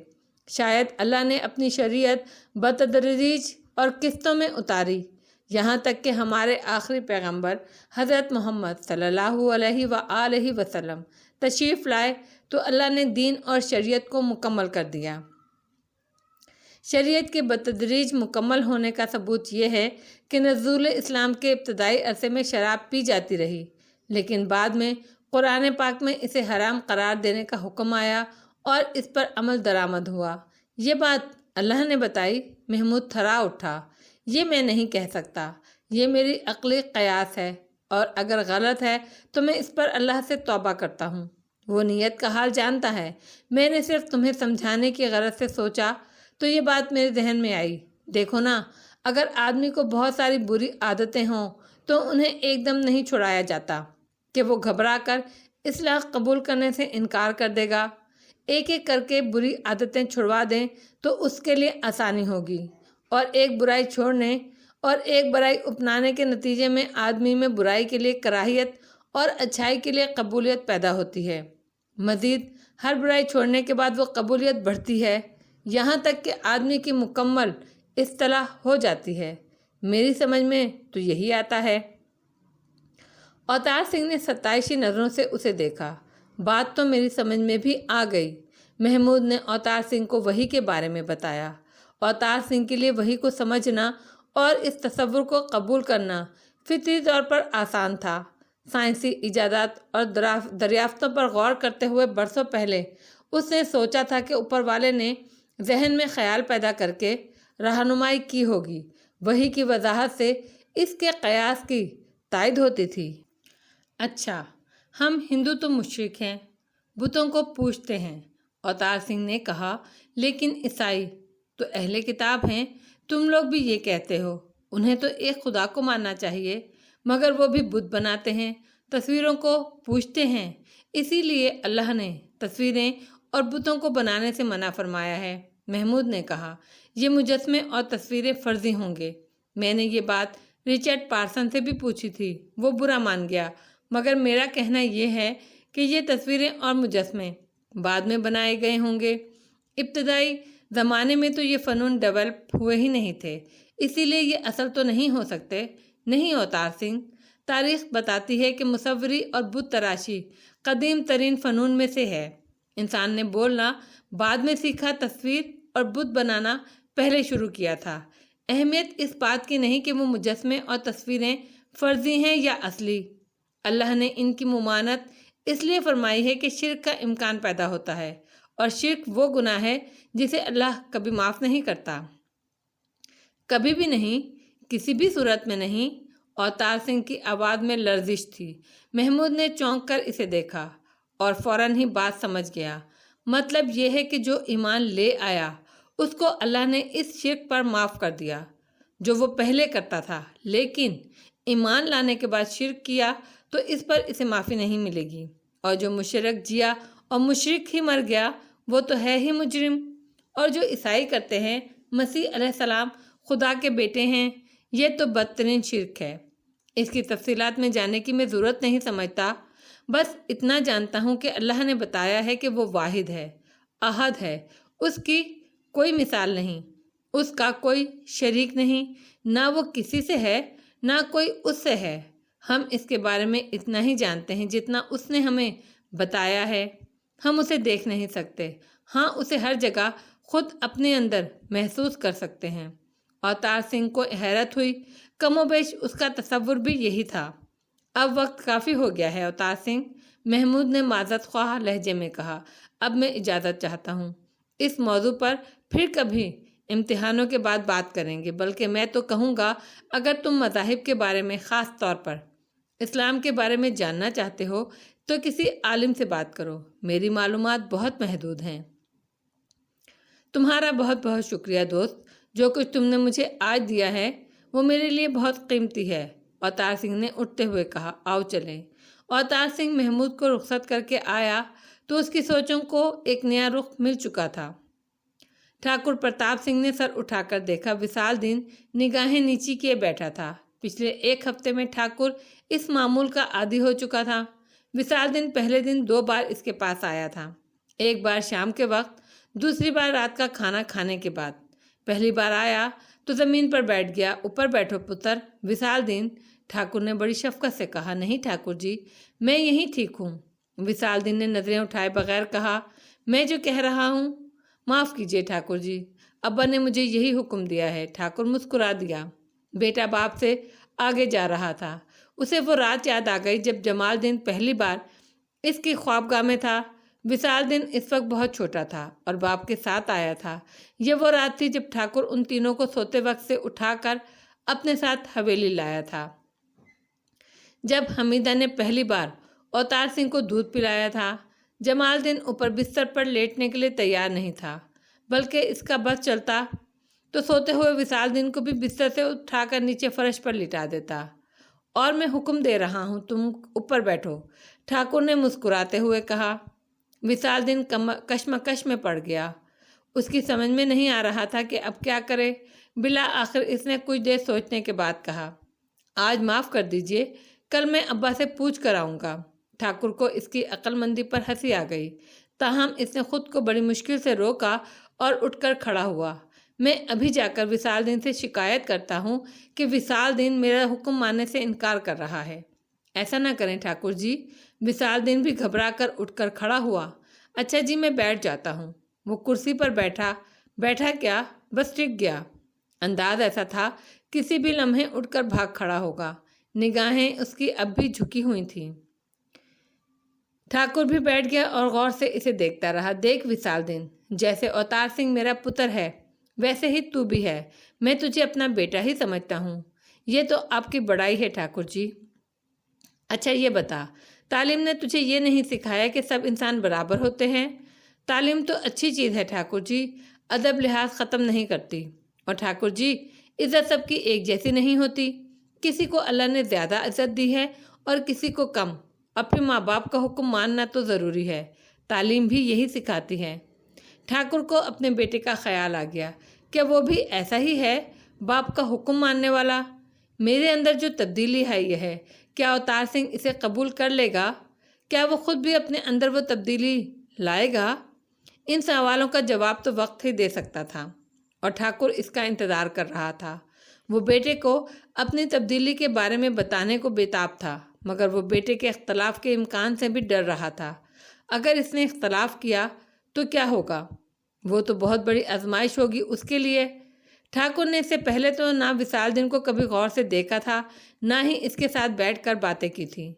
A: شاید اللہ نے اپنی شریعت بتدریج اور قسطوں میں اتاری، یہاں تک کہ ہمارے آخری پیغمبر حضرت محمد صلی اللہ علیہ وآلہ وسلم تشریف لائے تو اللہ نے دین اور شریعت کو مکمل کر دیا۔ شریعت کے بتدریج مکمل ہونے کا ثبوت یہ ہے کہ نزول اسلام کے ابتدائی عرصے میں شراب پی جاتی رہی، لیکن بعد میں قرآن پاک میں اسے حرام قرار دینے کا حکم آیا اور اس پر عمل درآمد ہوا۔ یہ بات اللہ نے بتائی۔ محمود تھرا اٹھا، یہ میں نہیں کہہ سکتا، یہ میری عقلی قیاس ہے، اور اگر غلط ہے تو میں اس پر اللہ سے توبہ کرتا ہوں۔ وہ نیت کا حال جانتا ہے، میں نے صرف تمہیں سمجھانے کی غرض سے سوچا تو یہ بات میرے ذہن میں آئی۔ دیکھو نا، اگر آدمی کو بہت ساری بری عادتیں ہوں تو انہیں ایک دم نہیں چھڑایا جاتا کہ وہ گھبرا کر اصلاح قبول کرنے سے انکار کر دے گا۔ ایک ایک کر کے بری عادتیں چھڑوا دیں تو اس کے لیے آسانی ہوگی، اور ایک برائی چھوڑنے اور ایک برائی اپنانے کے نتیجے میں آدمی میں برائی کے لیے کراہیت اور اچھائی کے لیے قبولیت پیدا ہوتی ہے۔ مزید ہر برائی چھوڑنے کے بعد وہ قبولیت بڑھتی ہے، یہاں تک کہ آدمی کی مکمل اصطلاح ہو جاتی ہے۔ میری سمجھ میں تو یہی آتا ہے۔ اوتار سنگھ نے ستائشی نظروں سے اسے دیکھا۔ بات تو میری سمجھ میں بھی آ گئی۔ محمود نے اوتار سنگھ کو وحی کے بارے میں بتایا۔ اوتار سنگھ کے لیے وحی کو سمجھنا اور اس تصور کو قبول کرنا فطری طور پر آسان تھا۔ سائنسی ایجادات اور دریافتوں پر غور کرتے ہوئے برسوں پہلے اس نے سوچا تھا کہ اوپر والے نے ذہن میں خیال پیدا کر کے رہنمائی کی ہوگی۔ وحی کی وضاحت سے اس کے قیاس کی تائید ہوتی تھی۔ اچھا، ہم ہندو تو مشرک ہیں، بتوں کو پوجتے ہیں، اوتار سنگھ نے کہا، لیکن عیسائی تو اہل کتاب ہیں، تم لوگ بھی یہ کہتے ہو، انہیں تو ایک خدا کو ماننا چاہیے، مگر وہ بھی بت بناتے ہیں، تصویروں کو پوجتے ہیں، اسی لیے اللہ نے تصویریں اور بتوں کو بنانے سے منع فرمایا ہے۔ محمود نے کہا، یہ مجسمے اور تصویریں فرضی ہوں گے۔ میں نے یہ بات رچرڈ پارسن سے بھی پوچھی تھی، وہ برا مان گیا، مگر میرا کہنا یہ ہے کہ یہ تصویریں اور مجسمے بعد میں بنائے گئے ہوں گے، ابتدائی زمانے میں تو یہ فنون ڈیولپ ہوئے ہی نہیں تھے، اسی لیے یہ اصل تو نہیں ہو سکتے۔ نہیں اوتار سنگھ، تاریخ بتاتی ہے کہ مصوری اور بت تراشی قدیم ترین فنون میں سے ہے۔ انسان نے بولنا بعد میں سیکھا، تصویر اور بت بنانا پہلے شروع کیا تھا۔ اہمیت اس بات کی نہیں کہ وہ مجسمے اور تصویریں فرضی ہیں یا اصلی۔ اللہ نے ان کی ممانعت اس لیے فرمائی ہے کہ شرک کا امکان پیدا ہوتا ہے، اور شرک وہ گناہ ہے جسے اللہ کبھی معاف نہیں کرتا۔ کبھی بھی نہیں، کسی بھی صورت میں نہیں۔ اوتار سنگھ کی آواز میں لرزش تھی۔ محمود نے چونک کر اسے دیکھا اور فوراً ہی بات سمجھ گیا۔ مطلب یہ ہے کہ جو ایمان لے آیا اس کو اللہ نے اس شرک پر معاف کر دیا جو وہ پہلے کرتا تھا، لیکن ایمان لانے کے بعد شرک کیا تو اس پر اسے معافی نہیں ملے گی، اور جو مشرک جیا اور مشرک ہی مر گیا وہ تو ہے ہی مجرم۔ اور جو عیسائی کرتے ہیں مسیح علیہ السلام خدا کے بیٹے ہیں، یہ تو بدترین شرک ہے۔ اس کی تفصیلات میں جانے کی میں ضرورت نہیں سمجھتا، بس اتنا جانتا ہوں کہ اللہ نے بتایا ہے کہ وہ واحد ہے، احد ہے، اس کی کوئی مثال نہیں، اس کا کوئی شریک نہیں، نہ وہ کسی سے ہے نہ کوئی اس سے ہے۔ ہم اس کے بارے میں اتنا ہی جانتے ہیں جتنا اس نے ہمیں بتایا ہے۔ ہم اسے دیکھ نہیں سکتے، ہاں اسے ہر جگہ خود اپنے اندر محسوس کر سکتے ہیں۔ اوتار سنگھ کو حیرت ہوئی، کم و بیش اس کا تصور بھی یہی تھا۔ اب وقت کافی ہو گیا ہے اوتار سنگھ، محمود نے معذرت خواہ لہجے میں کہا، اب میں اجازت چاہتا ہوں۔ اس موضوع پر پھر کبھی امتحانوں کے بعد بات کریں گے، بلکہ میں تو کہوں گا اگر تم مذاہب کے بارے میں، خاص طور پر اسلام کے بارے میں جاننا چاہتے ہو تو کسی عالم سے بات کرو، میری معلومات بہت محدود ہیں۔ تمہارا بہت بہت شکریہ دوست، جو کچھ تم نے مجھے آج دیا ہے وہ میرے لیے بہت قیمتی ہے۔ اوتار سنگھ نے اٹھتے ہوئے کہا، آؤ چلیں۔ اوتار سنگھ محمود کو رخصت کر کے آیا تو اس کی سوچوں کو ایک نیا رخ مل چکا تھا۔ ٹھاکر پرتاپ سنگھ نے سر اٹھا کر دیکھا۔ وشال دین نگاہیں نیچی کیے بیٹھا تھا۔ پچھلے ایک ہفتے میں ٹھاکر اس معمول کا عادی ہو چکا تھا۔ وشال دین پہلے دن 2 بار اس کے پاس آیا تھا، ایک بار شام کے وقت، دوسری بار رات کا کھانا کھانے کے بعد۔ پہلی بار آیا تو زمین پر بیٹھ گیا۔ اوپر بیٹھو پتر۔ وشال دین، ٹھاکر نے بڑی شفقت سے کہا۔ نہیں ٹھاکر جی، میں یہیں ٹھیک ہوں۔ وشال دین نے نظریں اٹھائے بغیر کہا، میں جو کہہ رہا ہوں۔ معاف کیجیے ٹھاکر جی، ابا نے مجھے یہی حکم دیا ہے۔ ٹھاکر مسکرا دیا۔ بیٹا باپ سے آگے جا رہا تھا۔ اسے وہ رات یاد آ گئی جب جمال دین پہلی بار اس کی خوابگاہ میں تھا۔ وشال دین اس وقت بہت چھوٹا تھا اور باپ کے ساتھ آیا تھا۔ یہ وہ رات تھی جب ٹھاکر ان تینوں کو سوتے وقت سے اٹھا کر اپنے ساتھ حویلی لایا تھا، جب حمیدہ نے پہلی بار اوتار سنگھ کو دودھ پلایا تھا۔ جمال دین اوپر بستر پر لیٹنے کے لیے تیار نہیں تھا، بلکہ اس کا بس چلتا تو سوتے ہوئے وشال دین کو بھی بستر سے اٹھا کر نیچے فرش پر لٹا دیتا۔ اور میں حکم دے رہا ہوں، تم اوپر بیٹھو، ٹھاکر نے مسکراتے ہوئے کہا۔ وشال دین کشمکش میں پڑ گیا۔ اس کی سمجھ میں نہیں آ رہا تھا کہ اب کیا کرے۔ بالآخر اس نے کچھ دیر سوچنے کے بعد کہا، آج معاف کر دیجیے، کل میں ابا سے پوچھ کر آؤں گا۔ ٹھاکر کو اس کی عقل مندی پر ہنسی آ گئی، تاہم اس نے خود کو بڑی مشکل سے روکا اور اٹھ کر کھڑا ہوا۔ میں ابھی جا کر وشال دین سے شکایت کرتا ہوں کہ وشال دین میرا حکم ماننے سے انکار کر رہا ہے۔ ایسا نہ کریں ٹھاکر جی۔ وشال دین بھی گھبرا کر اٹھ کر کھڑا ہوا۔ اچھا جی، میں بیٹھ جاتا ہوں۔ وہ کرسی پر بیٹھا کیا، بس ٹک گیا۔ انداز ایسا تھا کسی بھی لمحے اٹھ کر بھاگ کھڑا ہوگا۔ نگاہیں اس کی اب بھی جھکی ہوئی تھیں۔ ٹھاکر بھی بیٹھ گیا اور غور سے اسے دیکھتا رہا۔ دیکھ وشال دین، جیسے اوتار سنگھ میرا پتر ہے ویسے ہی تو بھی ہے۔ میں تجھے اپنا بیٹا ہی سمجھتا ہوں۔ یہ تو آپ کی بڑائی ہے ٹھاکر جی۔ اچھا یہ بتا، تعلیم نے تجھے یہ نہیں سکھایا کہ سب انسان برابر ہوتے ہیں؟ تعلیم تو اچھی چیز ہے ٹھاکر جی، ادب لحاظ ختم نہیں کرتی۔ اور ٹھاکر جی، عزت سب کی ایک جیسی نہیں ہوتی۔ کسی کو اللہ نے زیادہ عزت دی ہے اور کسی کو کم۔ اپنے ماں باپ کا حکم ماننا تو ضروری ہے، تعلیم بھی یہی سکھاتی ہے۔ ٹھاکر کو اپنے بیٹے کا خیال آ گیا، کیا وہ بھی ایسا ہی ہے، باپ کا حکم ماننے والا؟ میرے اندر جو تبدیلی ہے یہ ہے، کیا اوتار سنگھ اسے قبول کر لے گا؟ کیا وہ خود بھی اپنے اندر وہ تبدیلی لائے گا؟ ان سوالوں کا جواب تو وقت ہی دے سکتا تھا، اور ٹھاکر اس کا انتظار کر رہا تھا۔ وہ بیٹے کو اپنی تبدیلی کے بارے میں بتانے کو بےتاب تھا، مگر وہ بیٹے کے اختلاف کے امکان سے بھی ڈر رہا تھا۔ اگر اس نے اختلاف کیا تو کیا ہوگا؟ وہ تو بہت بڑی آزمائش ہوگی اس کے لیے۔ ٹھاکر نے اس سے پہلے تو نہ وشال دین کو کبھی غور سے دیکھا تھا، نہ ہی اس کے ساتھ بیٹھ کر باتیں کی تھی۔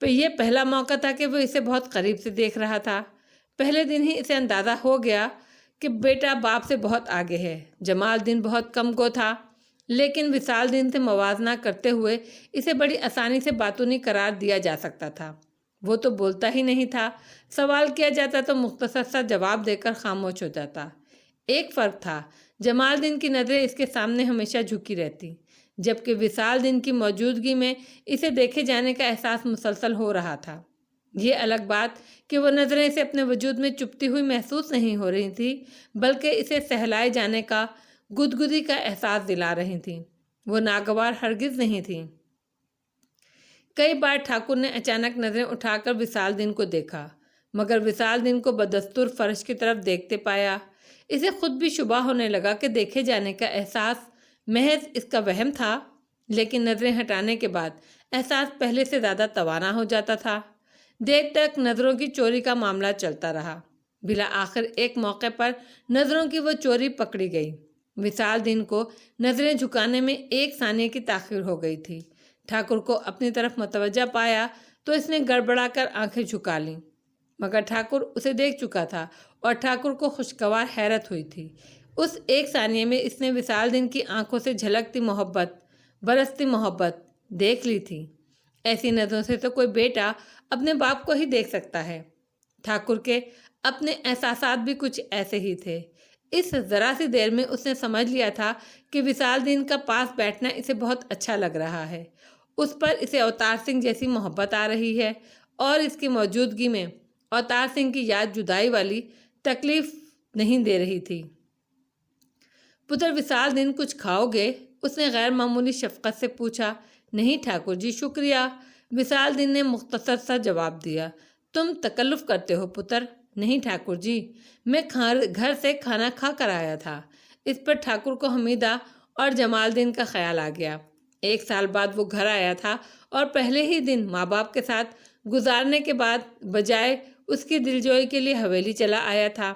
A: یہ پہلا موقع تھا کہ وہ اسے بہت قریب سے دیکھ رہا تھا۔ پہلے دن ہی اسے اندازہ ہو گیا کہ بیٹا باپ سے بہت آگے ہے۔ جمال دین بہت کم گو تھا، لیکن وشال دین سے موازنہ کرتے ہوئے اسے بڑی آسانی سے باتونی قرار دیا جا سکتا تھا۔ وہ تو بولتا ہی نہیں تھا، سوال کیا جاتا تو مختصر سا جواب دے کر خاموش ہو جاتا۔ ایک فرق تھا، جمال دین کی نظریں اس کے سامنے ہمیشہ جھکی رہتی، جبکہ وشال دین کی موجودگی میں اسے دیکھے جانے کا احساس مسلسل ہو رہا تھا۔ یہ الگ بات کہ وہ نظریں اسے اپنے وجود میں چپتی ہوئی محسوس نہیں ہو رہی تھی، بلکہ اسے سہلائے جانے کا، گدگدی کا احساس دلا رہی تھیں۔ وہ ناگوار ہرگز نہیں تھیں۔ کئی بار ٹھاکر نے اچانک نظریں اٹھا کر وشال دین کو دیکھا، مگر وشال دین کو بدستور فرش کی طرف دیکھتے پایا۔ اسے خود بھی شبہ ہونے لگا کہ دیکھے جانے کا احساس محض اس کا وہم تھا، لیکن نظریں ہٹانے کے بعد احساس پہلے سے زیادہ توانا ہو جاتا تھا۔ دیر تک نظروں کی چوری کا معاملہ چلتا رہا۔ بالآخر ایک موقع پر نظروں کی وہ چوری پکڑی گئی۔ وشال دین کو نظریں جھکانے میں 1 ثانیے کی تاخیر ہو گئی تھی۔ ٹھاکر کو اپنی طرف متوجہ پایا تو اس نے گڑبڑا کر آنکھیں جھکا لیں، مگر ٹھاکر اسے دیکھ چکا تھا اور ٹھاکر کو خوشگوار حیرت ہوئی تھی۔ اس 1 ثانیے میں اس نے وشال دین کی آنکھوں سے جھلکتی محبت، برستی محبت دیکھ لی تھی۔ ایسی نظروں سے تو کوئی بیٹا اپنے باپ کو ہی دیکھ سکتا ہے۔ ٹھاکر کے اپنے احساسات بھی کچھ ایسے ہی تھے۔ اس ذرا سی دیر میں اس نے سمجھ لیا تھا کہ وشال دین کا پاس بیٹھنا اسے بہت اچھا لگ رہا ہے۔ اس پر اسے اوتار سنگھ جیسی محبت آ رہی ہے اور اس کی موجودگی میں اوتار سنگھ کی یاد جدائی والی تکلیف نہیں دے رہی تھی۔ پتر وشال دین کچھ کھاؤ گے؟ اس نے غیر معمولی شفقت سے پوچھا۔ نہیں ٹھاکر جی شکریہ، وشال دین نے مختصر سا جواب دیا۔ تم تکلف کرتے ہو پتر۔ نہیں ٹھاکر جی، میں گھر سے کھانا کھا کر آیا تھا۔ اس پر ٹھاکر کو حمیدہ اور جمال دین کا خیال آ گیا۔ 1 سال بعد وہ گھر آیا تھا اور پہلے ہی دن ماں باپ کے ساتھ گزارنے کے بعد بجائے اس کی دلجوئی کے لیے حویلی چلا آیا تھا۔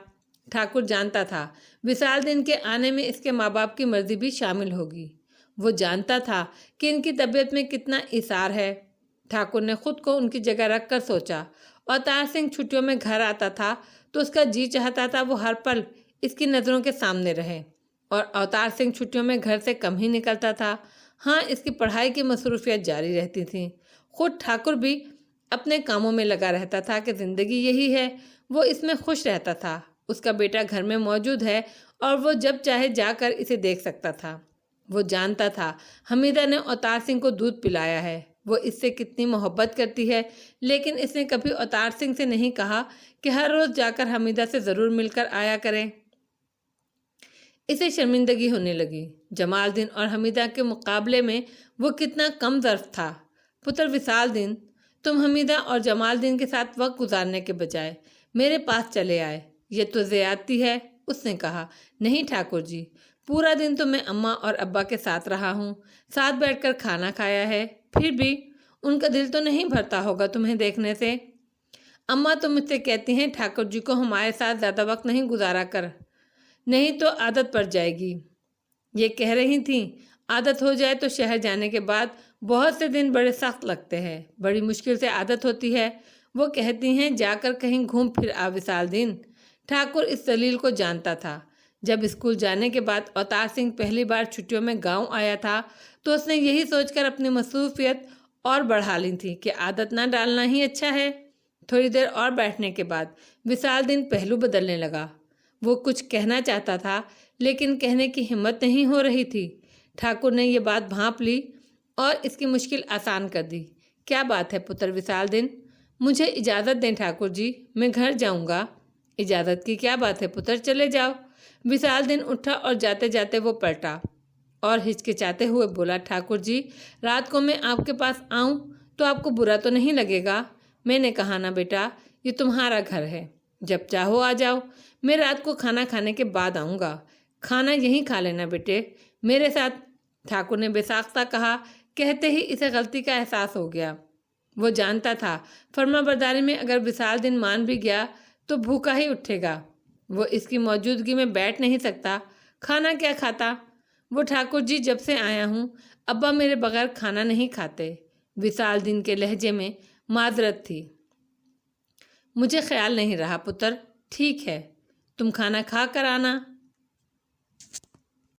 A: ٹھاکر جانتا تھا وشال دین کے آنے میں اس کے ماں باپ کی مرضی بھی شامل ہوگی۔ وہ جانتا تھا کہ ان کی طبیعت میں کتنا ایثار ہے۔ ٹھاکر نے خود کو ان کی جگہ رکھ کر سوچا۔ اوتار سنگھ چھٹیوں میں گھر آتا تھا تو اس کا جی چاہتا تھا وہ ہر پل اس کی نظروں کے سامنے رہے، اور اوتار سنگھ چھٹیوں میں گھر سے کم ہی نکلتا تھا۔ ہاں، اس کی پڑھائی کی مصروفیت جاری رہتی تھی۔ خود ٹھاکر بھی اپنے کاموں میں لگا رہتا تھا کہ زندگی یہی ہے، وہ اس میں خوش رہتا تھا۔ اس کا بیٹا گھر میں موجود ہے اور وہ جب چاہے جا کر اسے دیکھ سکتا تھا۔ وہ جانتا تھا حمیدہ نے اوتار سنگھ کو دودھ پلایا ہے، وہ اس سے کتنی محبت کرتی ہے، لیکن اس نے کبھی اوتار سنگھ سے نہیں کہا کہ ہر روز جا کر حمیدہ سے ضرور مل کر آیا کریں۔ اسے شرمندگی ہونے لگی۔ جمال دین اور حمیدہ کے مقابلے میں وہ کتنا کم ظرف تھا۔ پتر وشال دین، تم حمیدہ اور جمال دین کے ساتھ وقت گزارنے کے بجائے میرے پاس چلے آئے، یہ تو زیادتی ہے۔ اس نے کہا۔ نہیں ٹھاکر جی، پورا دن تو میں اماں اور ابا کے ساتھ رہا ہوں، ساتھ بیٹھ کر کھانا کھایا ہے، پھر بھی ان کا دل تو نہیں بھرتا ہوگا تمہیں دیکھنے سے۔ اماں تو مجھ سے کہتی ہیں ٹھاکر جی کو ہمارے ساتھ زیادہ وقت نہیں گزارا کر، نہیں تو عادت پڑ جائے گی۔ یہ کہہ رہی تھیں عادت ہو جائے تو شہر جانے کے بعد بہت سے دن بڑے سخت لگتے ہیں، بڑی مشکل سے عادت ہوتی ہے۔ وہ کہتی ہیں جا کر کہیں گھوم پھر آ وشال دین۔ ٹھاکر اس دلیل کو جانتا تھا۔ جب اسکول جانے کے بعد اوتار سنگھ پہلی بار چھٹیوں میں گاؤں آیا تھا تو اس نے یہی سوچ کر اپنی مصروفیت اور بڑھا لی تھی کہ عادت نہ ڈالنا ہی اچھا ہے۔ تھوڑی دیر اور بیٹھنے کے بعد وشال دین پہلو بدلنے لگا۔ وہ کچھ کہنا چاہتا تھا لیکن کہنے کی ہمت نہیں ہو رہی تھی۔ ٹھاکر نے یہ بات بھانپ لی اور اس کی مشکل آسان کر دی۔ کیا بات ہے پتر وشال دین؟ مجھے اجازت دیں ٹھاکر جی، میں گھر جاؤں گا۔ اجازت کی کیا بات ہے پتر، چلے جاؤ۔ وشال دین اٹھا اور جاتے جاتے وہ پلٹا اور ہچکچاتے ہوئے بولا، ٹھاکر جی رات کو میں آپ کے پاس آؤں تو آپ کو برا تو نہیں لگے گا؟ میں نے کہا نا بیٹا، یہ تمہارا گھر ہے، جب چاہو آ جاؤ۔ میں رات کو کھانا کھانے کے بعد آؤں گا، کھانا یہیں کھا لینا بیٹے میرے ساتھ، ٹھاکر نے بے ساختہ کہا۔ کہتے ہی اسے غلطی کا احساس ہو گیا۔ وہ جانتا تھا فرما برداری میں اگر وشال دین مان بھی گیا تو بھوکا ہی اٹھے گا، وہ اس کی موجودگی میں بیٹھ نہیں سکتا۔ کھانا کیا کھاتا؟ وہ ٹھاکر جی جب سے آیا ہوں ابا میرے بغیر کھانا نہیں کھاتے۔ وشال دین کے لہجے میں معذرت تھی۔ مجھے خیال نہیں رہا پتر، ٹھیک ہے تم کھانا کھا کر آنا۔